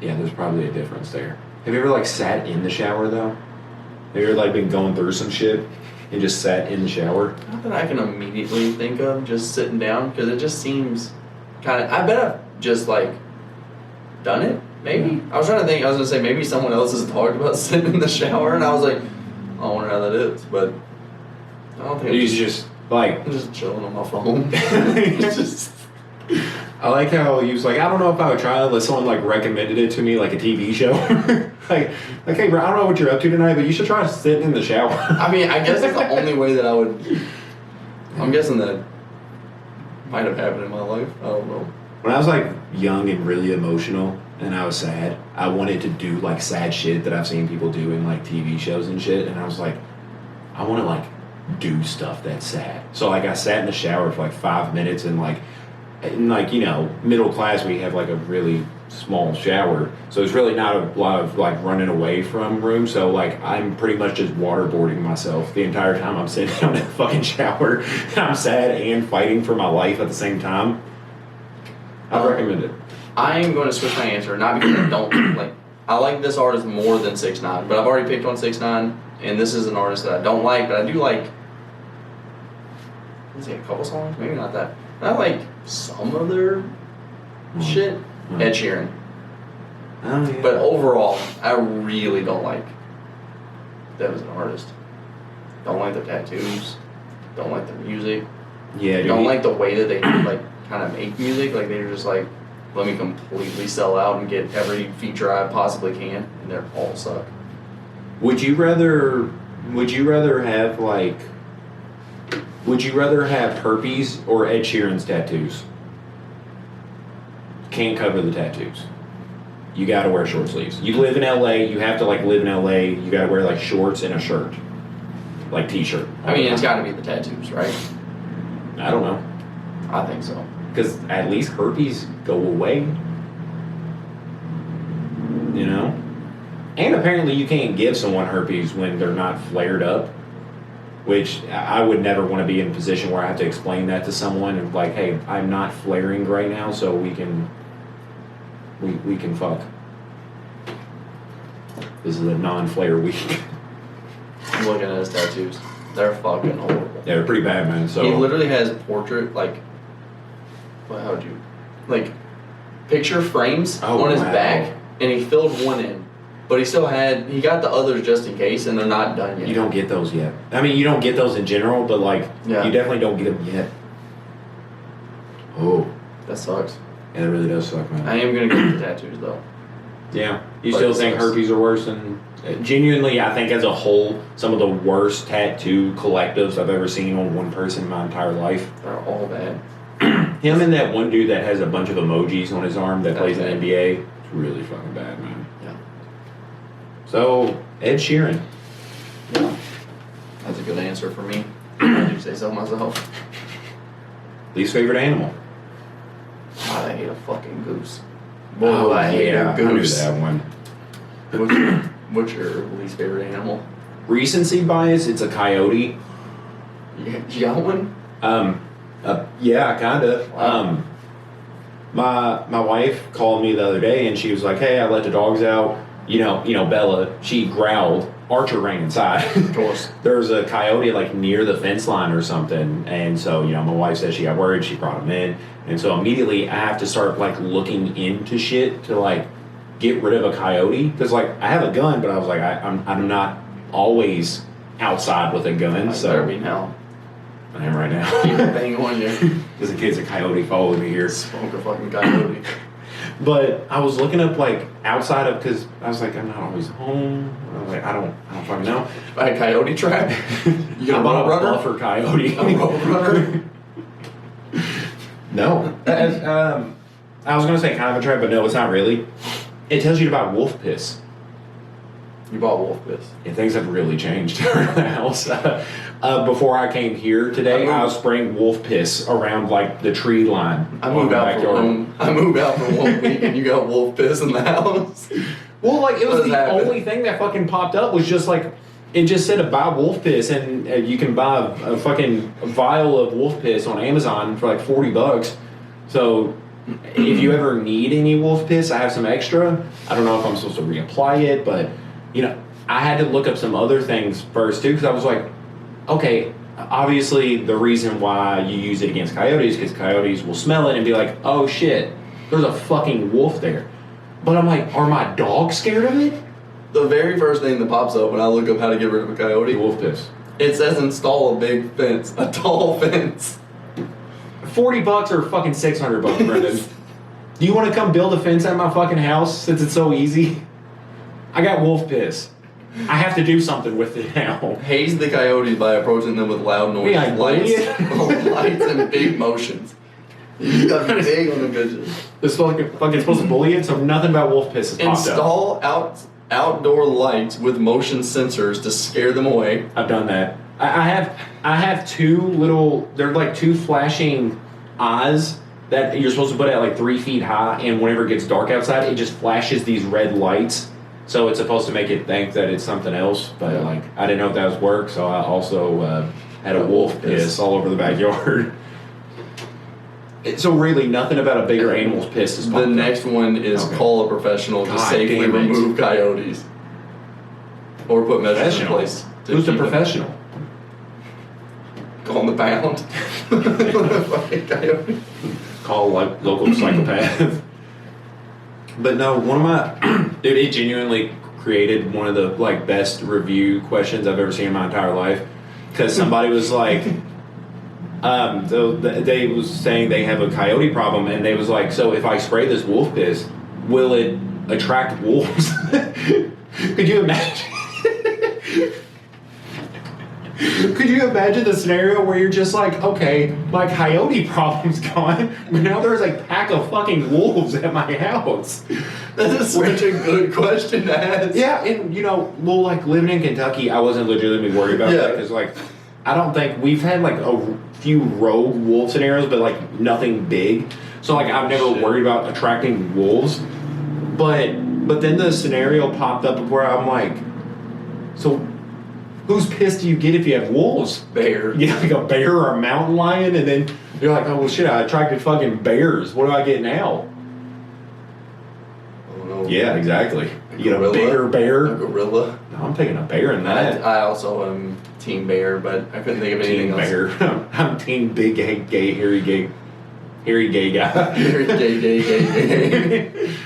yeah, there's probably a difference there. Have you ever like sat in the shower though? Have you ever like been going through some shit and just sat in the shower? Not that I can immediately think of just sitting down, because it just seems kind of. I bet I've just like done it. Maybe I was trying to think. I was gonna say maybe someone else has talked about sitting in the shower, and I was like, I wonder how that is, but I don't think. You just like I'm just chilling on my phone. It's just. I like how he was like, I don't know if I would try it unless someone like recommended it to me, like a TV show. like, hey bro, I don't know what you're up to tonight, but you should try sitting in the shower. I mean, I guess that's the only way that I would. I'm guessing that might have happened in my life. I don't know. When I was like young and really emotional and I was sad, I wanted to do like sad shit that I've seen people do in like TV shows and shit, and I was like, I want to like do stuff that's sad. So like I sat in the shower for like 5 minutes and like you know, middle class, we have like a really small shower, so it's really not a lot of like running away from room. So like I'm pretty much just waterboarding myself the entire time I'm sitting down in the fucking shower, and I'm sad and fighting for my life at the same time. I'd recommend it. I am going to switch my answer, not because I don't like. I like this artist more than 6ix9ine, but I've already picked on 6ix9ine, and this is an artist that I don't like, but I do like is it a couple songs? Maybe not that. I like some of their shit. Ed Sheeran. Oh, yeah. But overall, I really don't like them as an artist. Don't like their tattoos. Don't like their music. Yeah, dude. Don't like the way that they like kind of make music. Like they're just like, let me completely sell out and get every feature I possibly can, and they all suck. Would you rather have like? Would you rather have herpes or Ed Sheeran's tattoos? Can't cover the tattoos. You gotta wear short sleeves. You live in LA, you have to like live in LA, you gotta wear like shorts and a shirt. Like t-shirt. I mean, it's gotta be the tattoos, right? I don't know. I think so. Because at least herpes go away. You know? And apparently you can't give someone herpes when they're not flared up. Which I would never want to be in a position where I have to explain that to someone and like, hey, I'm not flaring right now, so we can fuck. This is a non-flare week. I'm looking at his tattoos. They're fucking horrible. Yeah, they're pretty bad, man. So he literally has portrait, like, well, how would you, like, picture frames on his back, and he filled one in. But he got the others just in case, and they're not done yet. You don't get those yet. I mean, you don't get those in general, but like, yeah. You definitely don't get them yet. Oh. That sucks. Yeah, it really does suck, man. I am going to get the tattoos, though. Yeah. You still think herpes are worse than... Genuinely, I think as a whole, some of the worst tattoo collectives I've ever seen on one person in my entire life. They're all bad. Him and that one dude that has a bunch of emojis on his arm that plays in bad. the NBA. It's really fucking bad, man. Yeah. So, Ed Sheeran. Yeah. That's a good answer for me. I do say so myself. Least favorite animal? God, I hate a fucking goose. Boy, I hate a I knew goose. that one. What's your least favorite animal? Recency bias, it's a coyote. You got one? Yeah, kinda. Wow. My wife called me the other day and she was like, "Hey, I let the dogs out. You know, Bella, she growled. Archer ran inside. Of course. There was a coyote like near the fence line or something, and so my wife said she got worried. She brought him in, and so immediately I have to start like looking into shit to like get rid of a coyote because like I have a gun, but I was like I'm not always outside with a gun, so better be now. I am right now. Keep the thing on you. There's a kid's a coyote following me here. Smoke a fucking coyote. But I was looking up like outside of because I was like I'm not always home. I was like I don't fucking know. By a coyote trap. You got a bought road runner? buffer coyote. A road runner? No. I was gonna say kind of a trap, but no, it's not really. It tells you about wolf piss. You bought wolf piss. Yeah, things have really changed around the house. Before I came here today, I was spraying wolf piss around like the tree line. I moved out for 1 week and you got wolf piss in the house. Well, like it was the only thing that fucking popped up was just like it just said to buy wolf piss and you can buy a fucking vial of wolf piss on Amazon for like $40. So if you ever need any wolf piss, I have some extra. I don't know if I'm supposed to reapply it, but I had to look up some other things first too because I was like, okay, obviously the reason why you use it against coyotes is because coyotes will smell it and be like, oh shit, there's a fucking wolf there. But I'm like, are my dogs scared of it? The very first thing that pops up when I look up how to get rid of a coyote, Wolf piss. It says install a big fence, a tall fence. $40 or fucking $600, Brenden. Do you want to come build a fence at my fucking house since it's so easy? I got wolf piss. I have to do something with it now. Haze the coyotes by approaching them with loud noise, Yeah, lights, and big motions. You gotta be big on the bitches. This fucking supposed to bully it, so nothing about wolf piss is popped up. Install outdoor lights with motion sensors to scare them away. I've done that. I have two little. They're like two flashing eyes that you're supposed to put at like 3 feet high, and whenever it gets dark outside, it just flashes these red lights. So it's supposed to make it think that it's something else, but like I didn't know if that was work, so I also had a wolf piss all over the backyard. So really, nothing about a bigger animal's piss is popped The next one is call a professional to safely remove coyotes, or put measures in place. Who's the professional? Go on the pound. Fucking coyote. Call like local psychopath. But no, one of my dude, it genuinely created one of the like best review questions I've ever seen in my entire life. Because somebody was like, they was saying they have a coyote problem, and they was like, so if I spray this wolf piss, will it attract wolves? Could you imagine? Could you imagine the scenario where you're just like, okay, my coyote problem's gone, but now there's a pack of fucking wolves at my house? That is such a good question to ask. Yeah, and you know, well, like living in Kentucky, I wasn't legitimately worried about that because, like, I don't think we've had like a few rogue wolf scenarios, but like nothing big. So like, I've never worried about attracting wolves. But then the scenario popped up where I'm like, so whose piss do you get if you have wolves? Bear. You get like a bear or a mountain lion, and then you're like, oh well, shit, I attracted fucking bears. What do I get now? Oh no. Yeah, exactly. You get a bigger bear. A gorilla. No, I'm taking a bear in that. I also am team bear, but I couldn't think of anything else. Bear. I'm team big, gay, hairy gay guy. Hairy gay.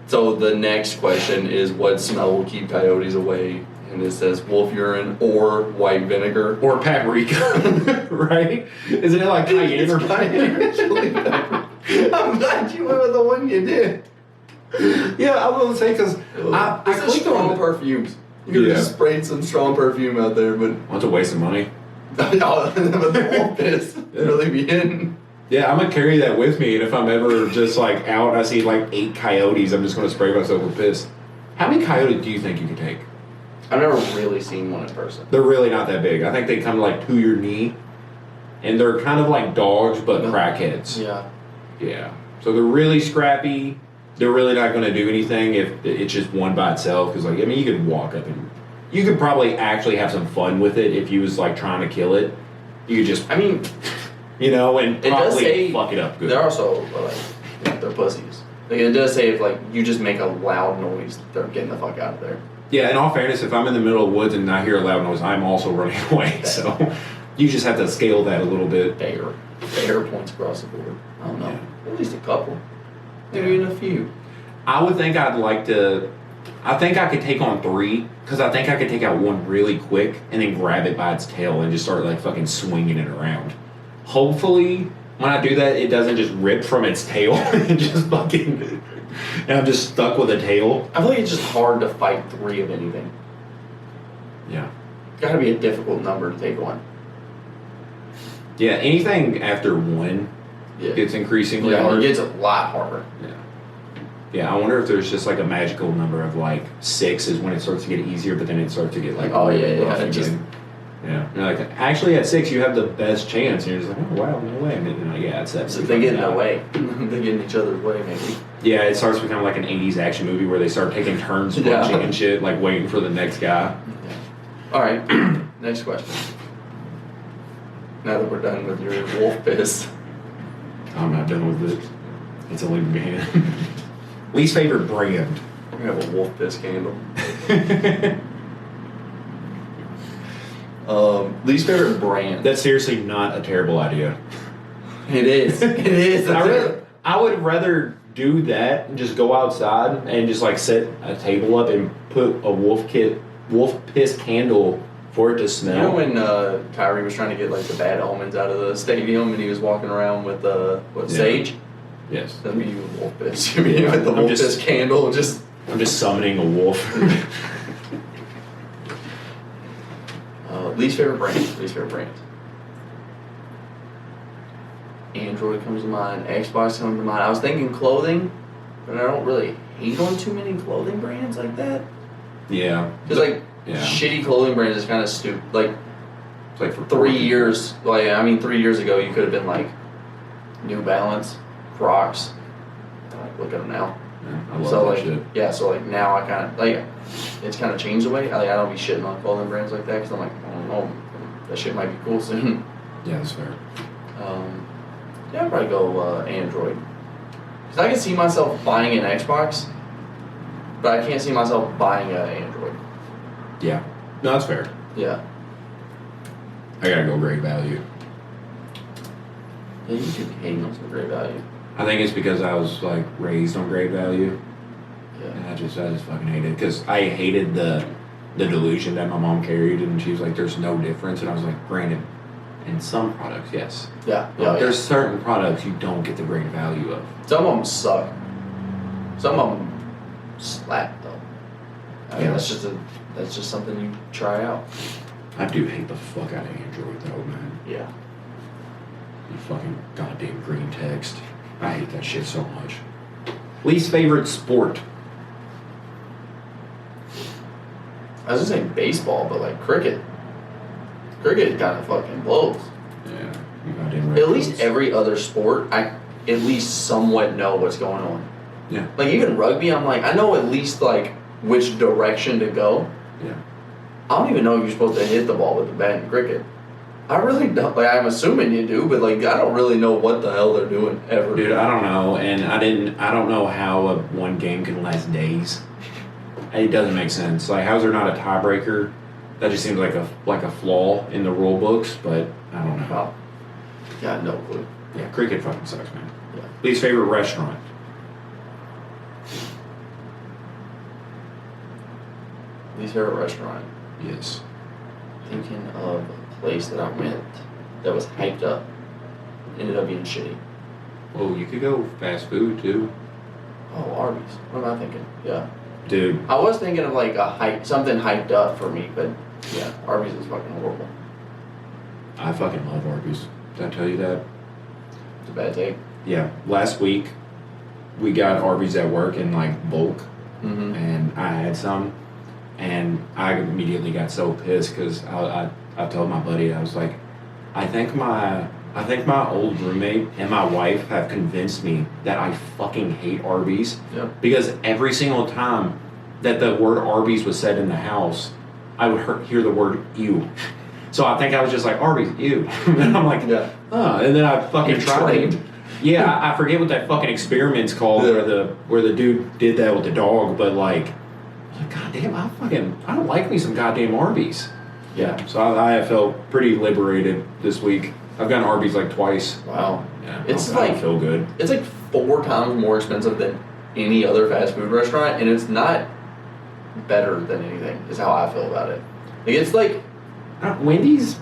So the next question is, what smell will keep coyotes away? And it says wolf urine or white vinegar. Or paprika, right? Isn't it like cayenne or cayenne? Chili pepper. I'm glad you went with the one you did. Yeah, I was gonna say because I clicked strong perfumes. You could have just sprayed some strong perfume out there, but that's a waste of money. But the wolf piss really be hitting. Yeah, I'm gonna carry that with me, and if I'm ever just like out and I see like 8 coyotes, I'm just gonna spray myself with piss. How many coyotes do you think you could take? I've never really seen one in person. They're really not that big. I think they come like to your knee, and they're kind of like dogs, but crackheads. Yeah. Yeah. So they're really scrappy. They're really not going to do anything if it's just one by itself. Because, like, I mean, you could walk up and you could probably actually have some fun with it if you was like trying to kill it. You could just, I mean, you know, and probably fuck it up good. They're also like they're pussies. Like, it does say if like you just make a loud noise, they're getting the fuck out of there. Yeah, in all fairness, if I'm in the middle of the woods and I hear a loud noise, I'm also running away. So you just have to scale that a little bit. Bear points across the board. I don't know. Yeah. At least a couple. Maybe even a few. I would think I'd like to. I think I could take on 3 because I think I could take out one really quick and then grab it by its tail and just start like fucking swinging it around. Hopefully, when I do that, it doesn't just rip from its tail and just fucking. And I'm just stuck with a tail. I feel like it's just hard to fight 3 of anything. Yeah. Gotta be a difficult number to take on. Yeah, anything after 1 gets increasingly hard. It gets a lot harder. Yeah. Yeah, I wonder if there's just like a magical number of like 6 is when it starts to get easier, but then it starts to get like rough again. Yeah. You're like, actually at 6 you have the best chance, and you're just like, oh wow, no way. And then like, yeah, it's 7. So they get in the way. They get in each other's way, maybe. Yeah, it starts becoming like an 80s action movie where they start taking turns punching and shit, like waiting for the next guy. Yeah. Alright, next question. Now that we're done with your wolf piss. I'm not done with it. It's only began. Least favorite brand. We have a wolf piss candle. Least favorite brand. That's seriously not a terrible idea. It is. It is. I would rather do that and just go outside and just like set a table up and put a wolf piss candle for it to smell. You know when Kyrie was trying to get like the bad omens out of the stadium and he was walking around with sage? Yes. That'd be you with wolf piss. You mean with the wolf piss candle? I'm just summoning a wolf. Least favorite brand. Android comes to mind. Xbox comes to mind. I was thinking clothing, but I don't really hate on too many clothing brands like that. Yeah. Because shitty clothing brands is kind of stupid. Like for 3 years. 3 years ago you could have been like New Balance, Crocs. Look at them now. Yeah, I love that shit. Yeah, so like now I kind of like it's kind of changed the way. I don't be shitting on clothing brands like that because I'm like, I don't know, that shit might be cool soon. Yeah, that's fair. I'd probably go Android. Because I can see myself buying an Xbox, but I can't see myself buying an Android. Yeah. No, that's fair. Yeah. I gotta go Great Value. Yeah, you could hate on some Great Value. I think it's because I was like raised on Great Value, Yeah. and I just fucking hated it because I hated the delusion that my mom carried, and she was like, "There's no difference," and I was like, "Granted, in some products, yes, Yeah. but Yeah. there's certain products you don't get the Great Value of." Some of them suck. Some of them slap though. I mean, Yeah. that's just something you try out. I do hate the fuck out of Android though, man. Yeah. You fucking goddamn green text. I hate that shit so much. Least favorite sport? I was just saying baseball, but like cricket. Cricket kind of fucking blows. Yeah, you goddamn right. At least every other sport, I at least somewhat know what's going on. Yeah. Like even rugby, I'm like, I know at least like which direction to go. Yeah. I don't even know if you're supposed to hit the ball with the bat in cricket. I really don't. Like I'm assuming you do, but like I don't really know what the hell they're doing ever. Dude, I don't know, and I don't know how one game can last days. It doesn't make sense. Like, how's there not a tiebreaker? That just seems like a flaw in the rule books, but I don't know. Wow. Got no clue. Yeah, cricket fucking sucks, man. Yeah. Least favorite restaurant? Least favorite restaurant. Yes. Thinking of a place that I went that was hyped up. Ended up being shitty. Oh, you could go fast food too. Oh, Arby's. What am I thinking? Yeah. Dude, I was thinking of like something hyped up for me, but yeah, Arby's is fucking horrible. I fucking love Arby's. Did I tell you that? It's a bad take. Yeah. Last week, we got Arby's at work in like bulk, Mm-hmm. and I had some, and I immediately got so pissed because I told my buddy, I was like, I think my old roommate and my wife have convinced me that I fucking hate Arby's. Yeah. Because every single time that the word Arby's was said in the house, I would hear the word ew. So I think I was just like, Arby's, ew. And I'm like, Yeah. oh, and then I fucking You're tried it. trained. Yeah, I forget what that fucking experiment's called Yeah. where the dude did that with the dog, but like God damn, I don't like me some goddamn Arby's. Yeah. So I felt pretty liberated this week. I've gotten Arby's like twice. Wow. Yeah, It's I don't like feel good. It's like 4 times more expensive than any other fast food restaurant, and it's not better than anything. Is how I feel about it. Like it's like Wendy's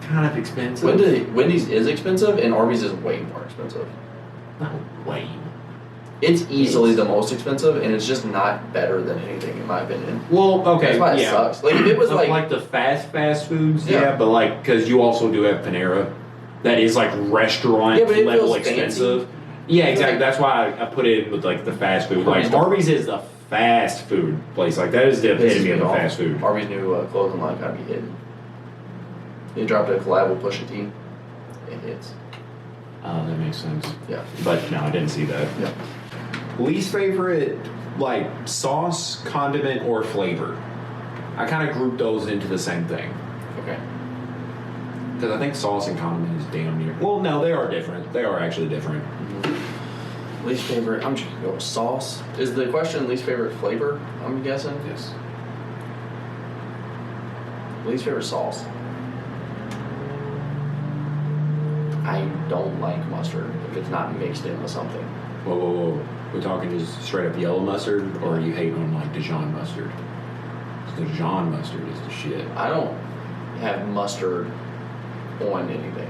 kind of expensive. Wendy's is expensive, and Arby's is way more expensive. Not way. It's easily the most expensive, and it's just not better than anything, in my opinion. Well, okay, That's why it yeah. sucks. Like if it was Of, like the fast foods, Yeah. yeah, but like because you also do have Panera, that is like restaurant Yeah, but it level feels expensive. Yeah, exactly. That's why I put it in with like the fast food. Like Arby's is the fast food place. Like that is the epitome of the fast food. Arby's new clothing line gotta be hidden. They dropped a collab with Pusha T. It hits. Oh, that makes sense. Yeah. But no, I didn't see that. Yeah. Least favorite, like sauce, condiment, or flavor. I kind of group those into the same thing. Okay. Because I think sauce and condiment is damn near. Well, no, they are different. They are actually different. Least favorite, I'm just gonna go with sauce. Is the question least favorite flavor, I'm guessing? Yes. Least favorite sauce. I don't like mustard if it's not mixed in with something. Whoa, whoa, whoa. We're talking just straight up yellow mustard, or are you hating on like Dijon mustard? 'Cause Dijon mustard is the shit. I don't have mustard on anything.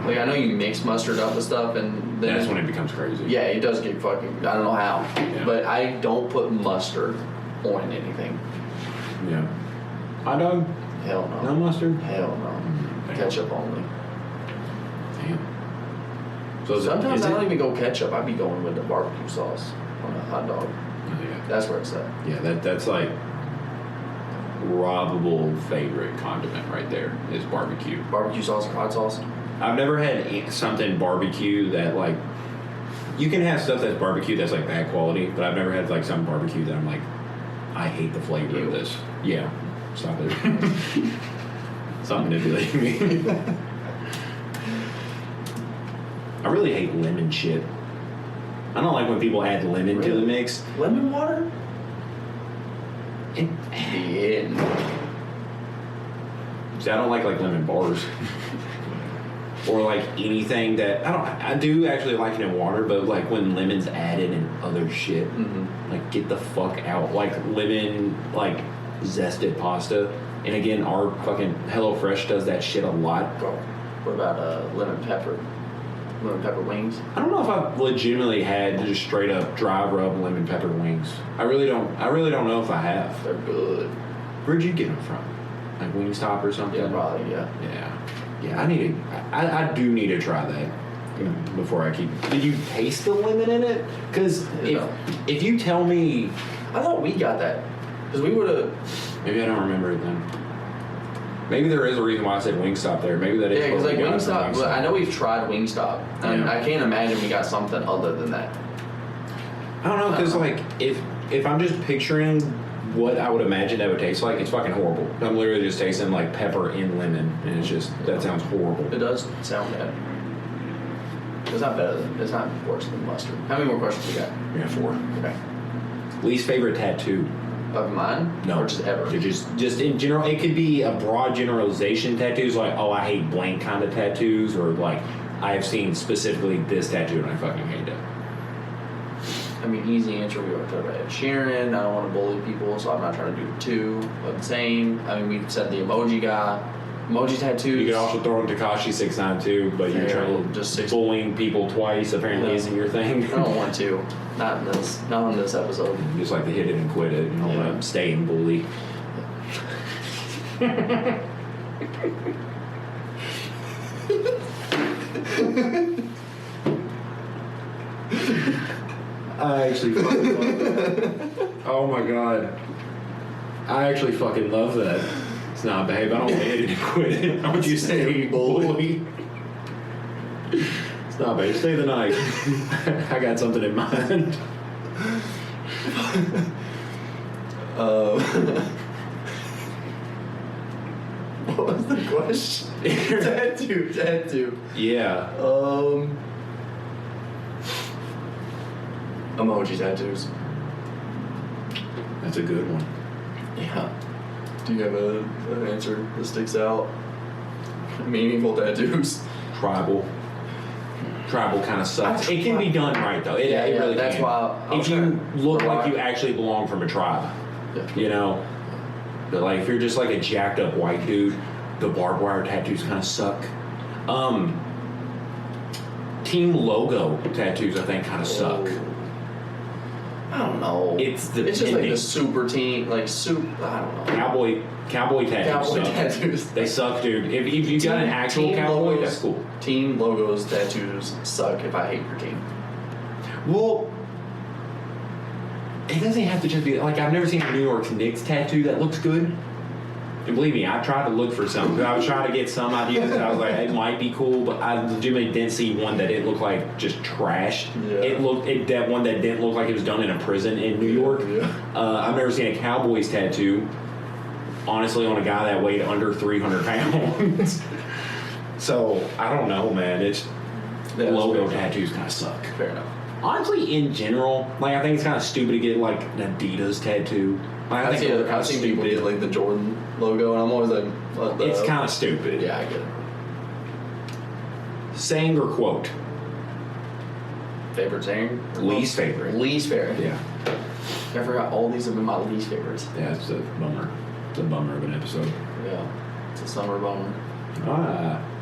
Like I know you mix mustard up with stuff, and then That's when it becomes crazy. yeah, it does get fucking. I don't know how, Yeah. but I don't put mustard on anything. Yeah. Hot dog? Hell no. No mustard? Hell no. Damn. Ketchup only. Damn. So Sometimes is I it- don't even go ketchup. I be going with the barbecue sauce on a hot dog. Oh, yeah. That's where it's at. Yeah, that's like robbable favorite condiment right there is barbecue. Barbecue sauce or hot sauce. I've never had something barbecue that like you can have stuff that's barbecue that's like bad quality, but I've never had like some barbecue that I'm like I hate the flavor of this. Yeah, stop it. Stop manipulating me. I really hate lemon shit. I don't like when people add lemon to the mix. Lemon water? It, Yeah. See, I don't like lemon bars. Or like anything that I do actually like it in water, but like when lemon's added and other shit, like get the fuck out. Like lemon, like zested pasta, and again, our fucking HelloFresh does that shit a lot. What about lemon pepper wings? I don't know if I've legitimately had just straight up dry rub lemon pepper wings. I really don't know if I have. They're good. Where'd you get them from? Like Wingstop or something? Yeah, probably. Yeah. Yeah, I do need to try that before I keep. Did you taste the lemon in it? Because if you tell me, I thought we got that because we would have. Maybe I don't remember it then. Maybe there is a reason why I said Wingstop there. Maybe that is. Yeah, because like Wingstop. But I know we've tried Wingstop, and I can't imagine we got something other than that. I don't know, because like if I'm just picturing what I would imagine that would taste like, it's fucking horrible. I'm literally just tasting like pepper and lemon, and it's just, that sounds horrible. It does sound bad. It's not worse than mustard. How many more questions we got? Yeah, 4. Okay. Least favorite tattoo? Of mine? No. Or just ever? Just in general. It could be a broad generalization tattoos, like, oh, I hate blank kind of tattoos, or like, I've seen specifically this tattoo and I fucking hate it. I mean, easy answer. We already talked about Sheeran. I don't want to bully people, so I'm not trying to do 2 of the same. I mean, we said the emoji guy. Emoji tattoos. You could also throw in Tekashi 692, but you're trying to just bullying people twice apparently isn't your thing. I don't want to. Not in this episode. You just like to hit it and quit it. You don't want to stay and bully. I actually fucking love that. Oh my god. I actually fucking love that. It's not, babe. I don't want to hit it and quit it. I want you to stay bully. It's not, babe. Stay the night. I got something in mind. What was the question? Tattoo. Yeah. Emoji tattoos. That's a good one. Yeah. Do you have an answer that sticks out? Meaningful tattoos. Tribal kind of sucks. It can be done right though. It really that's can. why if you look like you actually belong from a tribe, you know, but like if you're just like a jacked up white dude, the barbed wire tattoos kind of suck. Team logo tattoos I think kind of suck. I don't know. It's just like the super team, like super. I don't know. Cowboy tattoos. They suck, dude. If you got an actual cowboy, logos, that's cool. Team logos tattoos suck if I hate your team. Well, it doesn't have to just be like, I've never seen a New York Knicks tattoo that looks good. And believe me, I tried to look for something. I was trying to get some ideas. I was like, it might be cool, but I legitimately didn't see one that it looked like just trash. Yeah. That one that didn't look like it was done in a prison in New York. Yeah. I've never seen a Cowboys tattoo, honestly, on a guy that weighed under 300 pounds. So I don't know, man. Logo tattoos kind of suck. Fair enough. Honestly, in general, like I think it's kind of stupid to get like an Adidas tattoo. Like, I've seen people get like the Jordan logo, and I'm always like, what the it's kind of stupid. Yeah, I get it. Saying or quote? Favorite saying? Least favorite. Least favorite. Yeah. I forgot all these have been my least favorites. Yeah, it's a bummer. It's a bummer of an episode. Yeah. It's a summer bummer.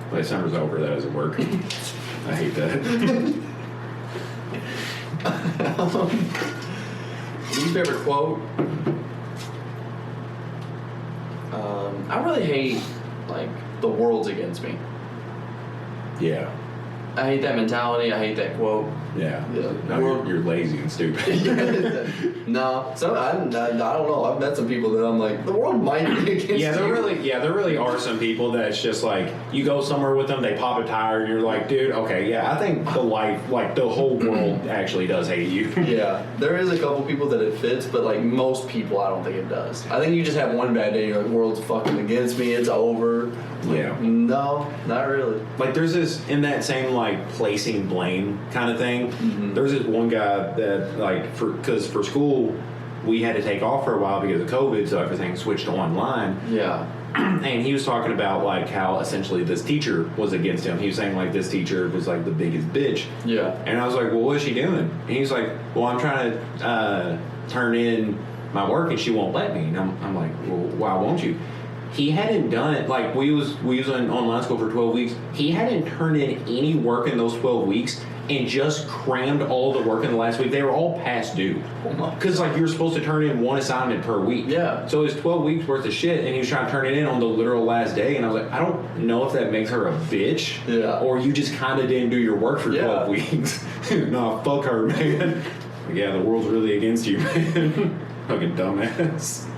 But summer's over. That doesn't work. I hate that. Least favorite quote? I really hate, like, the world's against me. Yeah. I hate that mentality. I hate that quote. Yeah. No, you're lazy and stupid. No, so I don't know. I've met some people that I'm like, the world might be against you. There really are some people that it's just like, you go somewhere with them, they pop a tire, and you're like, dude, okay, yeah, I think the whole world actually does hate you. Yeah, there is a couple people that it fits, but like most people, I don't think it does. I think you just have one bad day, and you're like, the world's fucking against me, it's over. Yeah. No, not really. Like there's this, in that same like placing blame kind of thing, there's this one guy that like, for school, we had to take off for a while because of COVID, so everything switched online. Yeah. And he was talking about like how essentially this teacher was against him. He was saying like this teacher was like the biggest bitch. Yeah. And I was like, well, what is she doing? And he's like, well, I'm trying to turn in my work and she won't let me. And I'm like, well, why won't you? He hadn't done it, like we was in online school for 12 weeks. He hadn't turned in any work in those 12 weeks and just crammed all the work in the last week. They were all past due. Because like you're supposed to turn in one assignment per week. Yeah. So it's 12 weeks worth of shit and he was trying to turn it in on the literal last day. And I was like, I don't know if that makes her a bitch. Yeah. Or you just kind of didn't do your work for 12 weeks. No, fuck her, man. Yeah, the world's really against you, man. Fucking dumbass.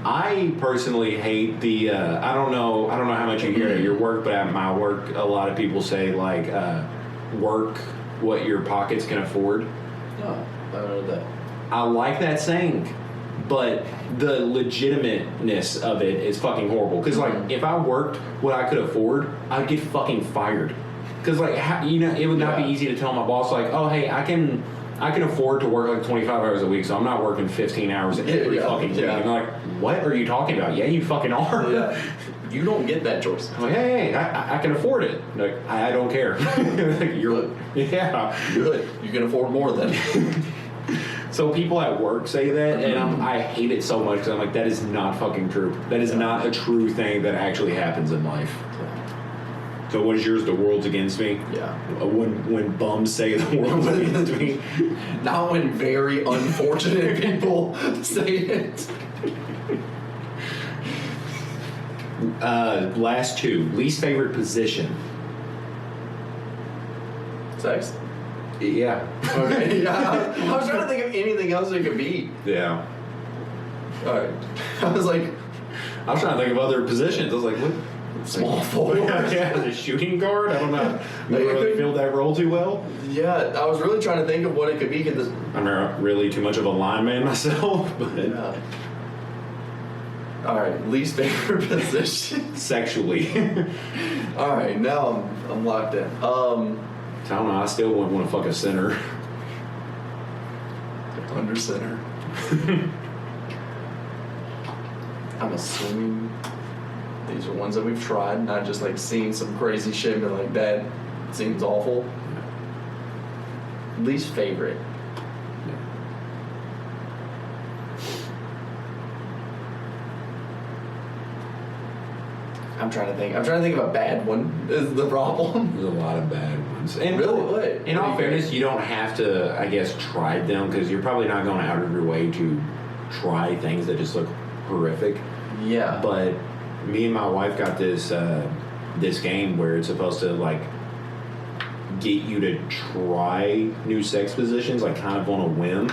I personally hate the. I don't know how much you hear at your work, but at my work, a lot of people say like, work what your pockets can afford. Oh, I know that. I like that saying, but the legitimateness of it is fucking horrible. Because like, if I worked what I could afford, I'd get fucking fired. Because like, it would not be easy to tell my boss like, oh hey, I can afford to work like 25 hours a week, so I'm not working 15 hours every fucking week. And they're like, what are you talking about? Yeah, you fucking are. Yeah. You don't get that choice. I'm like, hey, I can afford it. Like, I don't care. Like, you're good. Yeah. Good. You can afford more than. So people at work say that, and I hate it so much because I'm like, that is not fucking true. That is not a true thing that actually happens in life. So what is yours? The world's against me? Yeah. When bums say the world's against me? Not when very unfortunate people say it. Last two. Least favorite position? Sex? Yeah. Okay, yeah. I was trying to think of anything else it could be. Yeah. Alright. I was trying to think of other positions. I was like, what? Small forward. Yeah, the shooting guard. I don't know. Maybe really filled that role too well. Yeah, I was really trying to think of what it could be. I'm not really too much of a lineman myself, but yeah. All right, least favorite position. Sexually. All right, now I'm locked in. I don't know. I still wouldn't want to fuck a center. Under center. I'm assuming these are ones that we've tried, not just like seeing some crazy shit and like that seems awful. Least favorite. I'm trying to think of a bad one is the problem. There's a lot of bad ones. And really? What? In all fairness, you don't have to, I guess, try them because you're probably not going out of your way to try things that just look horrific. Yeah. But me and my wife got this this game where it's supposed to like get you to try new sex positions, like kind of on a whim.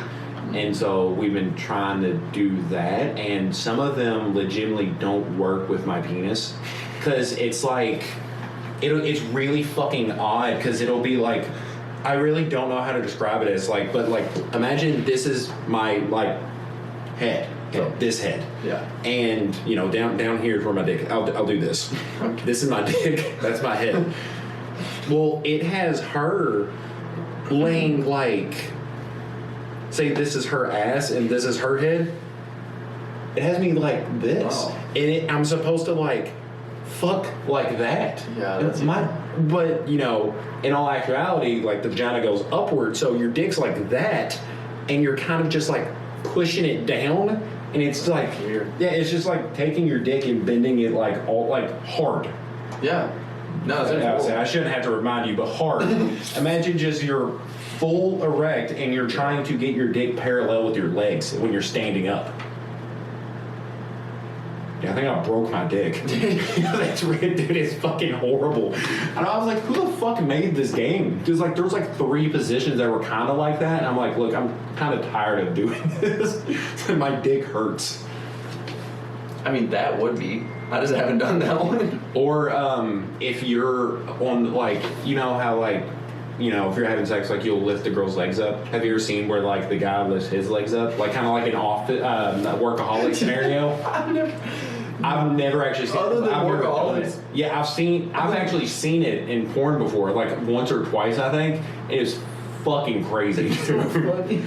And so we've been trying to do that, and some of them legitimately don't work with my penis because it's like it's really fucking odd because it'll be like, I really don't know how to describe it as like, but like imagine this is my like head. This head. Yeah. And you know, down here is where my dick. I'll do this. Okay. This is my dick. That's my head. Well, it has her laying like, say this is her ass and this is her head. It has me like this, wow. And I'm supposed to like fuck like that. Yeah. That's but you know, in all actuality, like the vagina goes upward, so your dick's like that, and you're kind of just like pushing it down. And it's like, weird. Yeah, it's just like taking your dick and bending it like all like hard. Yeah. No, I shouldn't have to remind you, but hard. Imagine just you're full erect and you're trying to get your dick parallel with your legs when you're standing up. Yeah, I think I broke my dick. That's weird, dude. It's fucking horrible. And I was like, who the fuck made this game? Because like there was like 3 positions that were kind of like that, and I'm like, look, I'm kind of tired of doing this. My dick hurts. I mean, that would be. I just haven't done that one. Or if you're on like, you know how like, you know, if you're having sex, like you'll lift the girl's legs up. Have you ever seen where like the guy lifts his legs up, like kind of like an workaholic scenario? I've never actually seen. Other than workaholics. Yeah, I've actually seen it in porn before, like once or twice, I think. It is fucking crazy. So funny.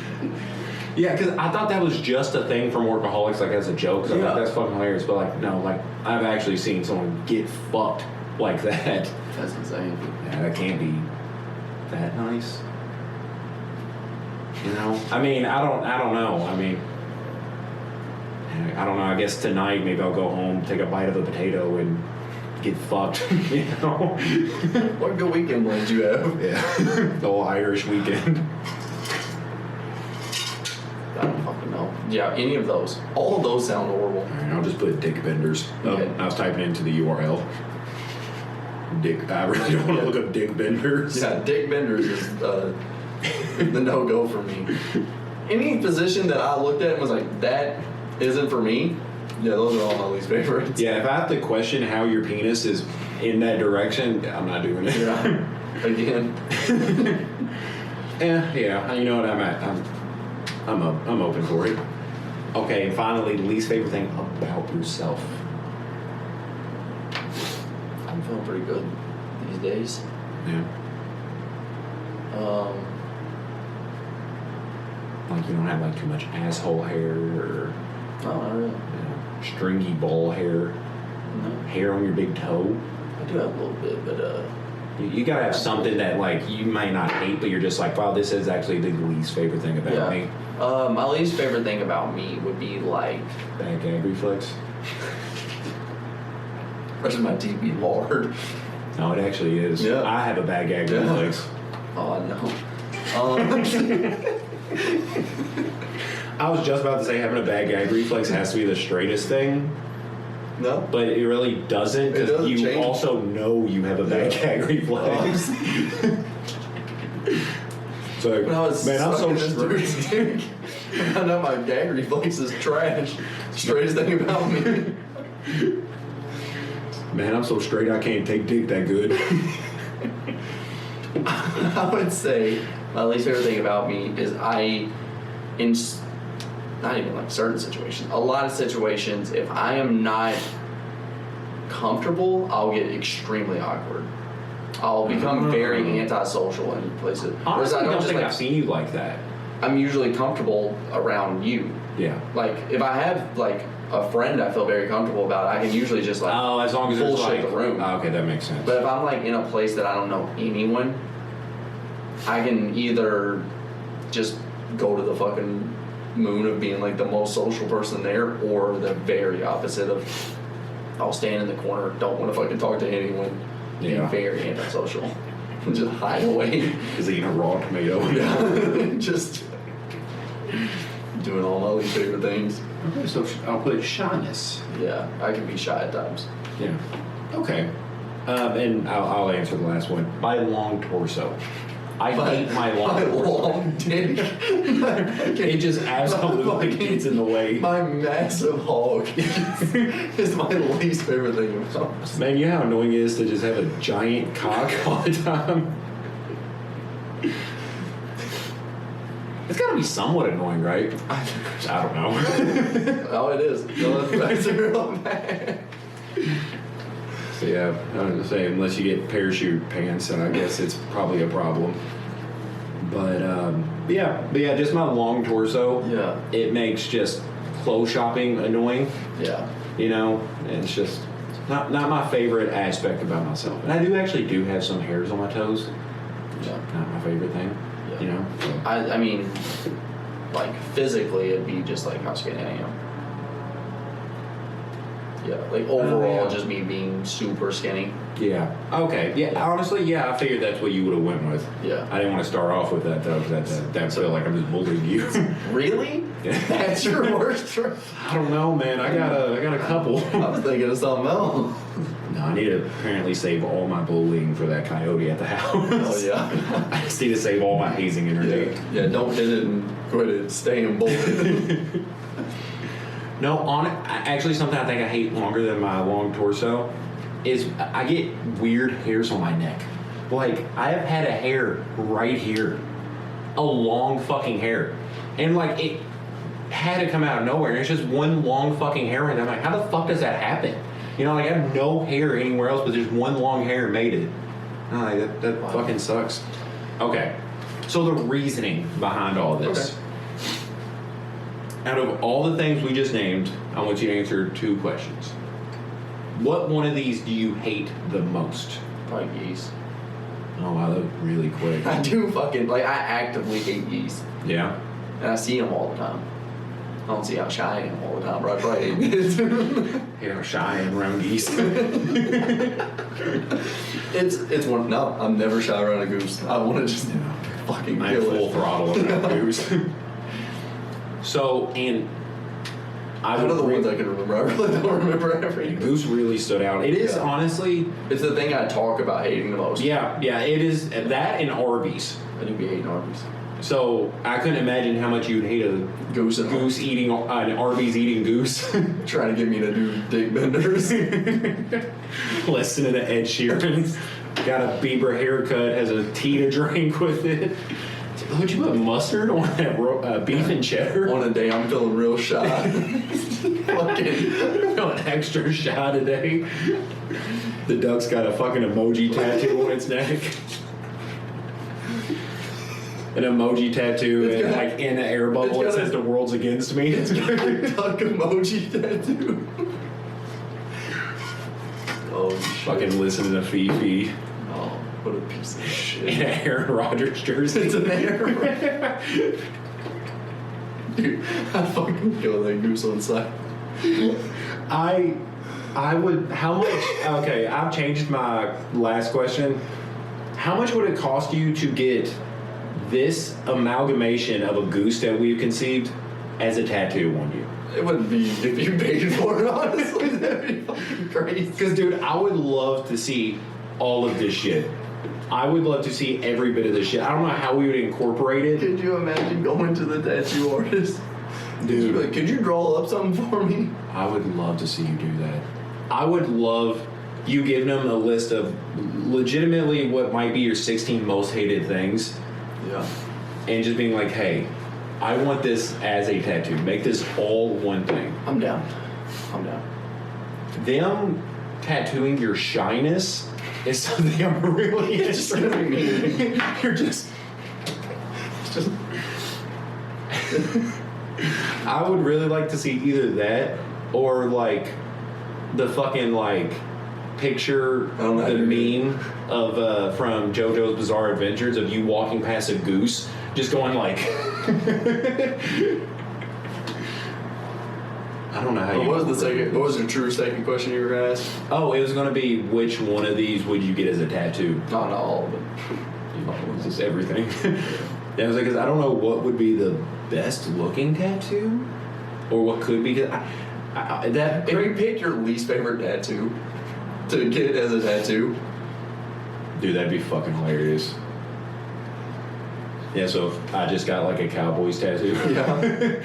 Yeah, because I thought that was just a thing from Workaholics, like as a joke. 'Cause I thought that's fucking hilarious. But like, no, like I've actually seen someone get fucked like that. That's insane. Yeah, that can't be that nice. You know? I mean, I don't know. I mean, I don't know. I guess tonight maybe I'll go home, take a bite of a potato, and get fucked. You know? What good weekend plans you have? Yeah, the whole Irish weekend. I don't fucking know. Yeah, any of those. All of those sound horrible. All right, I'll just put dick benders. Okay. I was typing into the URL. Dick. I really don't want to look up dick benders. Yeah, Dick Benders is the no-go for me. Any position that I looked at and was like, that isn't for me, yeah, those are all my least favorites. Yeah, if I have to question how your penis is in that direction, I'm not doing it. Yeah. Again. Yeah. You know what? I'm open for it. Okay, and finally, least favorite thing about yourself. I'm feeling pretty good these days. Yeah. Like you don't have like too much asshole hair or No, not really. stringy ball hair, No. hair on your big toe. I do have a little bit, but You gotta have something that like you might not hate, but you're just like, wow, this is actually the least favorite thing about me. My least favorite thing about me would be like Bad gag reflex. brushing my teeth be hard. No, it actually is. Yeah. I have a bad gag reflex. Oh no. I was just about to say having a bad gag reflex has to be the straightest thing, No. but it really doesn't It because doesn't you change. also know you have a bad gag reflex. So, When I was man, I'm so sucking this dude's dick, I know my gag reflex is trash. Straightest thing about me. Man, I'm so straight I can't take dick that good. I would say my least favorite thing about me is not even like certain situations, a lot of situations, if I am not comfortable, I'll get extremely awkward. I'll become very antisocial in places. Whereas Honestly, I don't just think like, I've seen you like that. I'm usually comfortable around you. Yeah. Like if I have like a friend I feel very comfortable about, I can usually just like Oh, as long as there's bullshit like the room. Oh, okay, that makes sense. But if I'm like in a place that I don't know anyone, I can either just go to the fucking moon of being like the most social person there, or the very opposite of I'll stand in the corner, don't want to fucking talk to anyone, Yeah. be very antisocial, and just hide away. Is eating a raw tomato. Yeah. Just doing all my least favorite things. Okay, so I'll put shyness. Yeah, I can be shy at times. Yeah. Okay. And I'll answer the last one. My long torso. I hate my long torso. long dick. It just absolutely gets in the way. My massive hog is my least favorite thing about myself. Man, you know how annoying it is to just have a giant cock all the time? It's gotta be somewhat annoying, right? I don't know. Oh, it is. No, that's real bad. So yeah, I was gonna say, unless you get parachute pants, then I guess it's probably a problem. But yeah, just my long torso. Yeah. It makes just clothes shopping annoying. Yeah. You know, and it's just not my favorite aspect about myself. And I actually do have some hairs on my toes. Yeah. Not my favorite thing. Yeah. You know. So. I mean, like physically, it'd be just like how skinny I am. Yeah, like overall, just me being super skinny. Yeah. Okay. Yeah. Honestly, yeah. I figured that's what you would have went with. Yeah. I didn't want to start off with that though, because that feel like I'm just bullying you. Really? Yeah. That's your worst trait? I don't know, man. I got a couple. I was thinking of something else. No, I need to apparently save all my bullying for that coyote at the house. Oh yeah. I just need to save all my hazing energy. Yeah. Don't hit it and quit it. Stay in bullet. No, actually, something I think I hate longer than my long torso is I get weird hairs on my neck. Like, I have had a hair right here. A long fucking hair. And, like, it had to come out of nowhere. And it's just one long fucking hair. And I'm like, how the fuck does that happen? You know, like, I have no hair anywhere else, but there's one long hair made it. I'm like, that Wow. fucking sucks. Okay. So the reasoning behind all this. Okay. out of all the things we just named, I want you to answer 2 questions. What one of these do you hate the most? Probably geese. Oh wow, that was really quick. I do fucking, like, I actively hate geese. Yeah? And I see them all the time. I don't see how shy I am all the time, but I probably hate geese. You know, shy and around geese. It's one, no, I'm never shy around a goose. I want to just fucking I'm kill full it. throttle around goose. So, and I One of the would ones I can remember. I really don't remember every. Goose really stood out. It is honestly, It's the thing I talk about hating the most. yeah, it is that and Arby's. I do be hating Arby's. So I couldn't imagine how much you'd hate a Goose and goose eating an Arby's eating goose. trying to get me to do dick benders. Listening to Ed Sheeran. Got a Bieber haircut, has a tea to drink with it. Would you put mustard on that beef and cheddar? On a day I'm feeling real shy. Fucking An extra shot today. The duck's got a fucking emoji tattoo on its neck. An emoji tattoo It's and got- like in an air bubble it it's got says a- the world's against me. It's got a duck emoji tattoo. Oh shit. Fucking listening to Fifi Oh, what a piece of in shit. an Aaron Rodgers jersey. It's an error. Dude, I fucking kill that goose on sight. I would, how much, okay, I've changed my last question. How much would it cost you to get this amalgamation of a goose that we've conceived as a tattoo on you? It wouldn't be if you paid for it, honestly. That'd be fucking crazy. Because, dude, I would love to see all of this shit. I would love to see every bit of this shit. I don't know how we would incorporate it. Could you imagine going to the tattoo artist? Dude. Like, could you draw up something for me? I would love to see you do that. I would love you giving them a list of legitimately what might be your 16 most hated things Yeah. and just being like, hey, I want this as a tattoo. Make this all one thing. I'm down. I'm down. Them tattooing your shyness is something I'm really It's just gonna be mean. You're just. I would really like to see either that or like the fucking like picture, I don't know how the to do meme of from JoJo's Bizarre Adventures of you walking past a goose, just going like. I don't know how you. What was the second? What was your true second question you were gonna ask? Oh, it was going to be which one of these would you get as a tattoo? Not all of it. It's just everything. Yeah, I was like, 'cause I don't know what would be the best looking tattoo, or what could be. 'Cause that If you picked your least favorite tattoo to get as a tattoo, dude, that'd be fucking hilarious. Yeah, so if I just got like a Cowboys tattoo. yeah.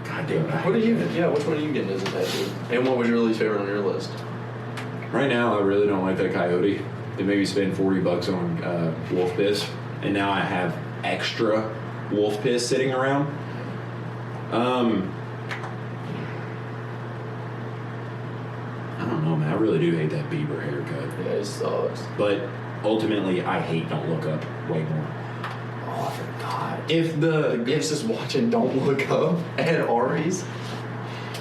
God damn it. What are you? Yeah, which one are you getting as a tattoo? And what was your least favorite on your list? Right now, I really don't like that coyote. They maybe spend $40 on wolf piss, and now I have extra wolf piss sitting around. I don't know, man. I really do hate that Bieber haircut, Yeah, it sucks. but ultimately, I hate Don't Look Up way more. Oh, I forgot. If The goose is watching Don't Look Up at Ari's.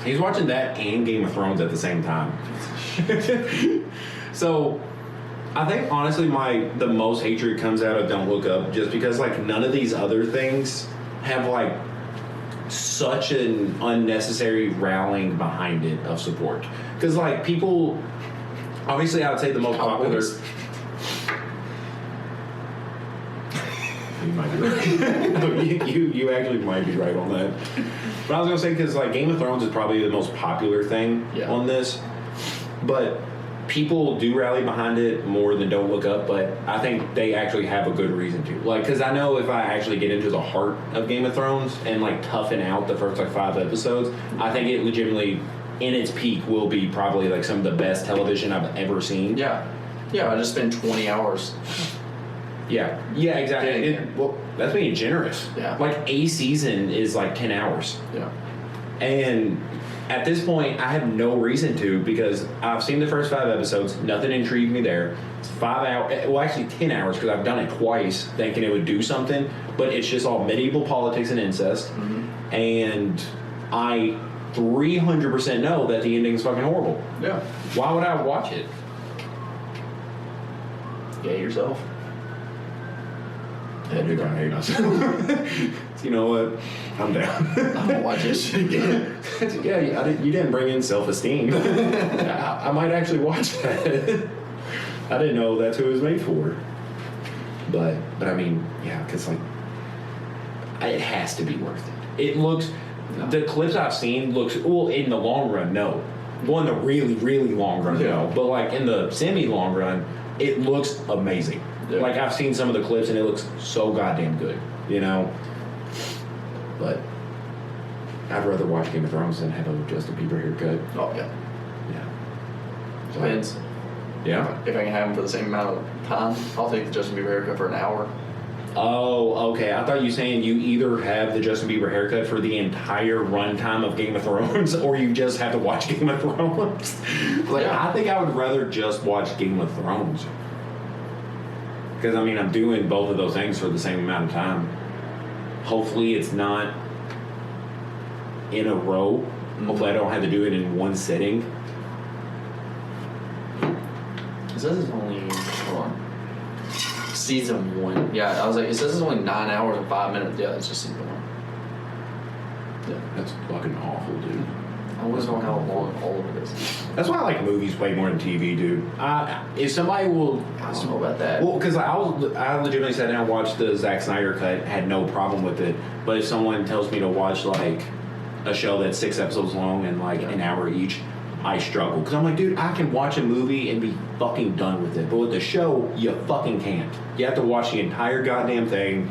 he's watching that and Game of Thrones at the same time. So I think honestly the most hatred comes out of Don't Look Up just because like none of these other things have like such an unnecessary rallying behind it of support. Because like people, obviously I would say the most popular. Cowboys. You might be right. No, you actually might be right on that. But I was gonna say because like Game of Thrones is probably the most popular thing on this, but people do rally behind it more than Don't Look Up. But I think they actually have a good reason to. Like, because I know if I actually get into the heart of Game of Thrones and like toughen out the first like 5 episodes, I think it legitimately, in its peak, will be probably like some of the best television I've ever seen. Yeah. Yeah, I just spent 20 hours. Yeah, exactly. Yeah. Well, that's being generous. Yeah. Like a season is like 10 hours. Yeah. And at this point, I have no reason to because I've seen the first 5 episodes. Nothing intrigued me there. It's 5 hours, well, actually 10 hours because I've done it twice thinking it would do something, but it's just all medieval politics and incest. Mm-hmm. And I 300% know that the ending's fucking horrible. Yeah. Why would I watch it? Gay yourself. I think I hate myself. You know what? I'm down. I'm gonna watch this shit again. Yeah, you didn't bring in self-esteem. I might actually watch that. I didn't know that's who it was made for. But I mean, yeah, because like, it has to be worth it. It looks, the clips I've seen looks, well, in the long run, no. Well, in the really, really long run, no. But like in the semi-long run, it looks amazing. Yeah. Like I've seen some of the clips and it looks so goddamn good, you know? But I'd rather watch Game of Thrones than have a Justin Bieber haircut. Oh, yeah. Yeah. So, Depends. Yeah. If I can have them for the same amount of time, I'll take the Justin Bieber haircut for an hour. Oh, okay. I thought you were saying you either have the Justin Bieber haircut for the entire runtime of Game of Thrones or you just have to watch Game of Thrones. Like, yeah. I think I would rather just watch Game of Thrones. Because, I mean, I'm doing both of those things for the same amount of time. Hopefully it's not in a row. Hopefully I don't have to do it in one sitting. It says it's only, hold on, season 1. Yeah, I was like, it says it's only 9 hours and 5 minutes. Yeah, it's just season 1. Yeah, that's fucking awful, dude. I always know how long all of it is. That's why I like movies way more than TV, dude. If somebody will... I don't know about that. Well, because I legitimately sat down and watched the Zack Snyder cut, had no problem with it. But if someone tells me to watch, like, a show that's 6 episodes long and, like, an hour each, I struggle. Because I'm like, dude, I can watch a movie and be fucking done with it. But with the show, you fucking can't. You have to watch the entire goddamn thing.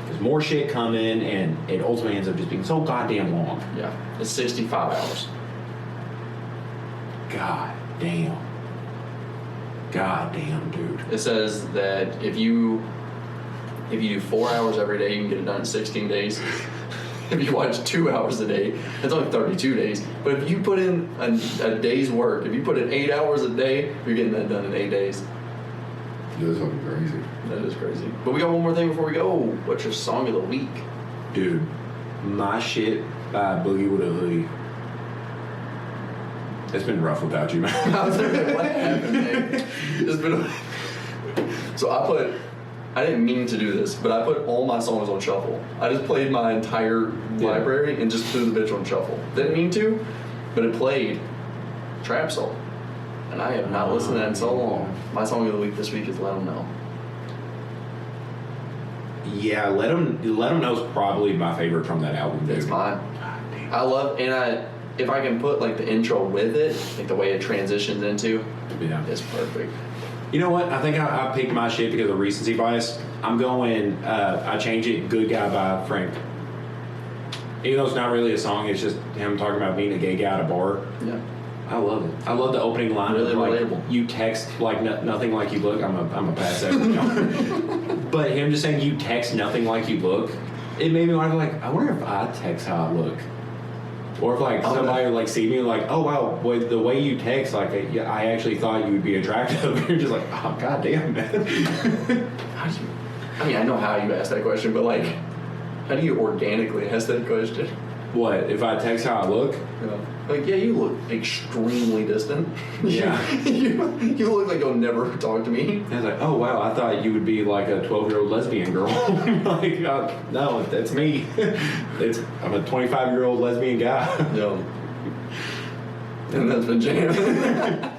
There's more shit coming, and it ultimately ends up just being so goddamn long. Yeah, it's 65 hours. God damn. God damn, dude. It says that if you do 4 hours every day, you can get it done in 16 days. If you watch 2 hours a day, it's only 32 days. But if you put in a day's work, if you put in 8 hours a day, you're getting that done in 8 days. That's fucking crazy. That is crazy. But we got one more thing before we go. What's your song of the week? Dude, My Shit by Boogie with a Hoodie. It's been rough without you, man. I was like, what happened, man? It's been... So I didn't mean to do this, but I put all my songs on shuffle. I just played my entire library and just threw the bitch on shuffle. Didn't mean to, but it played Trap Soul. And I have not listened to that in so long. My song of the week this week is Let 'Em Know. Yeah, Let 'Em Know is probably my favorite from that album, dude. It's mine. I love, and if I can put like the intro with it, like the way it transitions into, it's perfect. You know what? I think I picked My Shit because of recency bias. I'm going, I changed it, Good Guy by Frank. Even though it's not really a song, it's just him talking about being a gay guy at a bar. Yeah. I love it. I love the opening line. Really relatable. Like, you text like nothing like you look. I'm a pass out. But him just saying you text nothing like you look, it made me want to like, I wonder if I text how I look. Or if like somebody would like see me like, oh wow, the way you text, like I actually thought you would be attractive. You're just like, oh goddamn, man. I mean, I know how you asked that question, but like, how do you organically ask that question? What, if I text how I look? Yeah. Like, yeah, you look extremely distant. Yeah. you look like you'll never talk to me. I was like, oh wow, I thought you would be like a 12-year-old lesbian girl. Like, no, that's me. I'm a 25-year-old lesbian guy. Yeah. And that's been Jammin.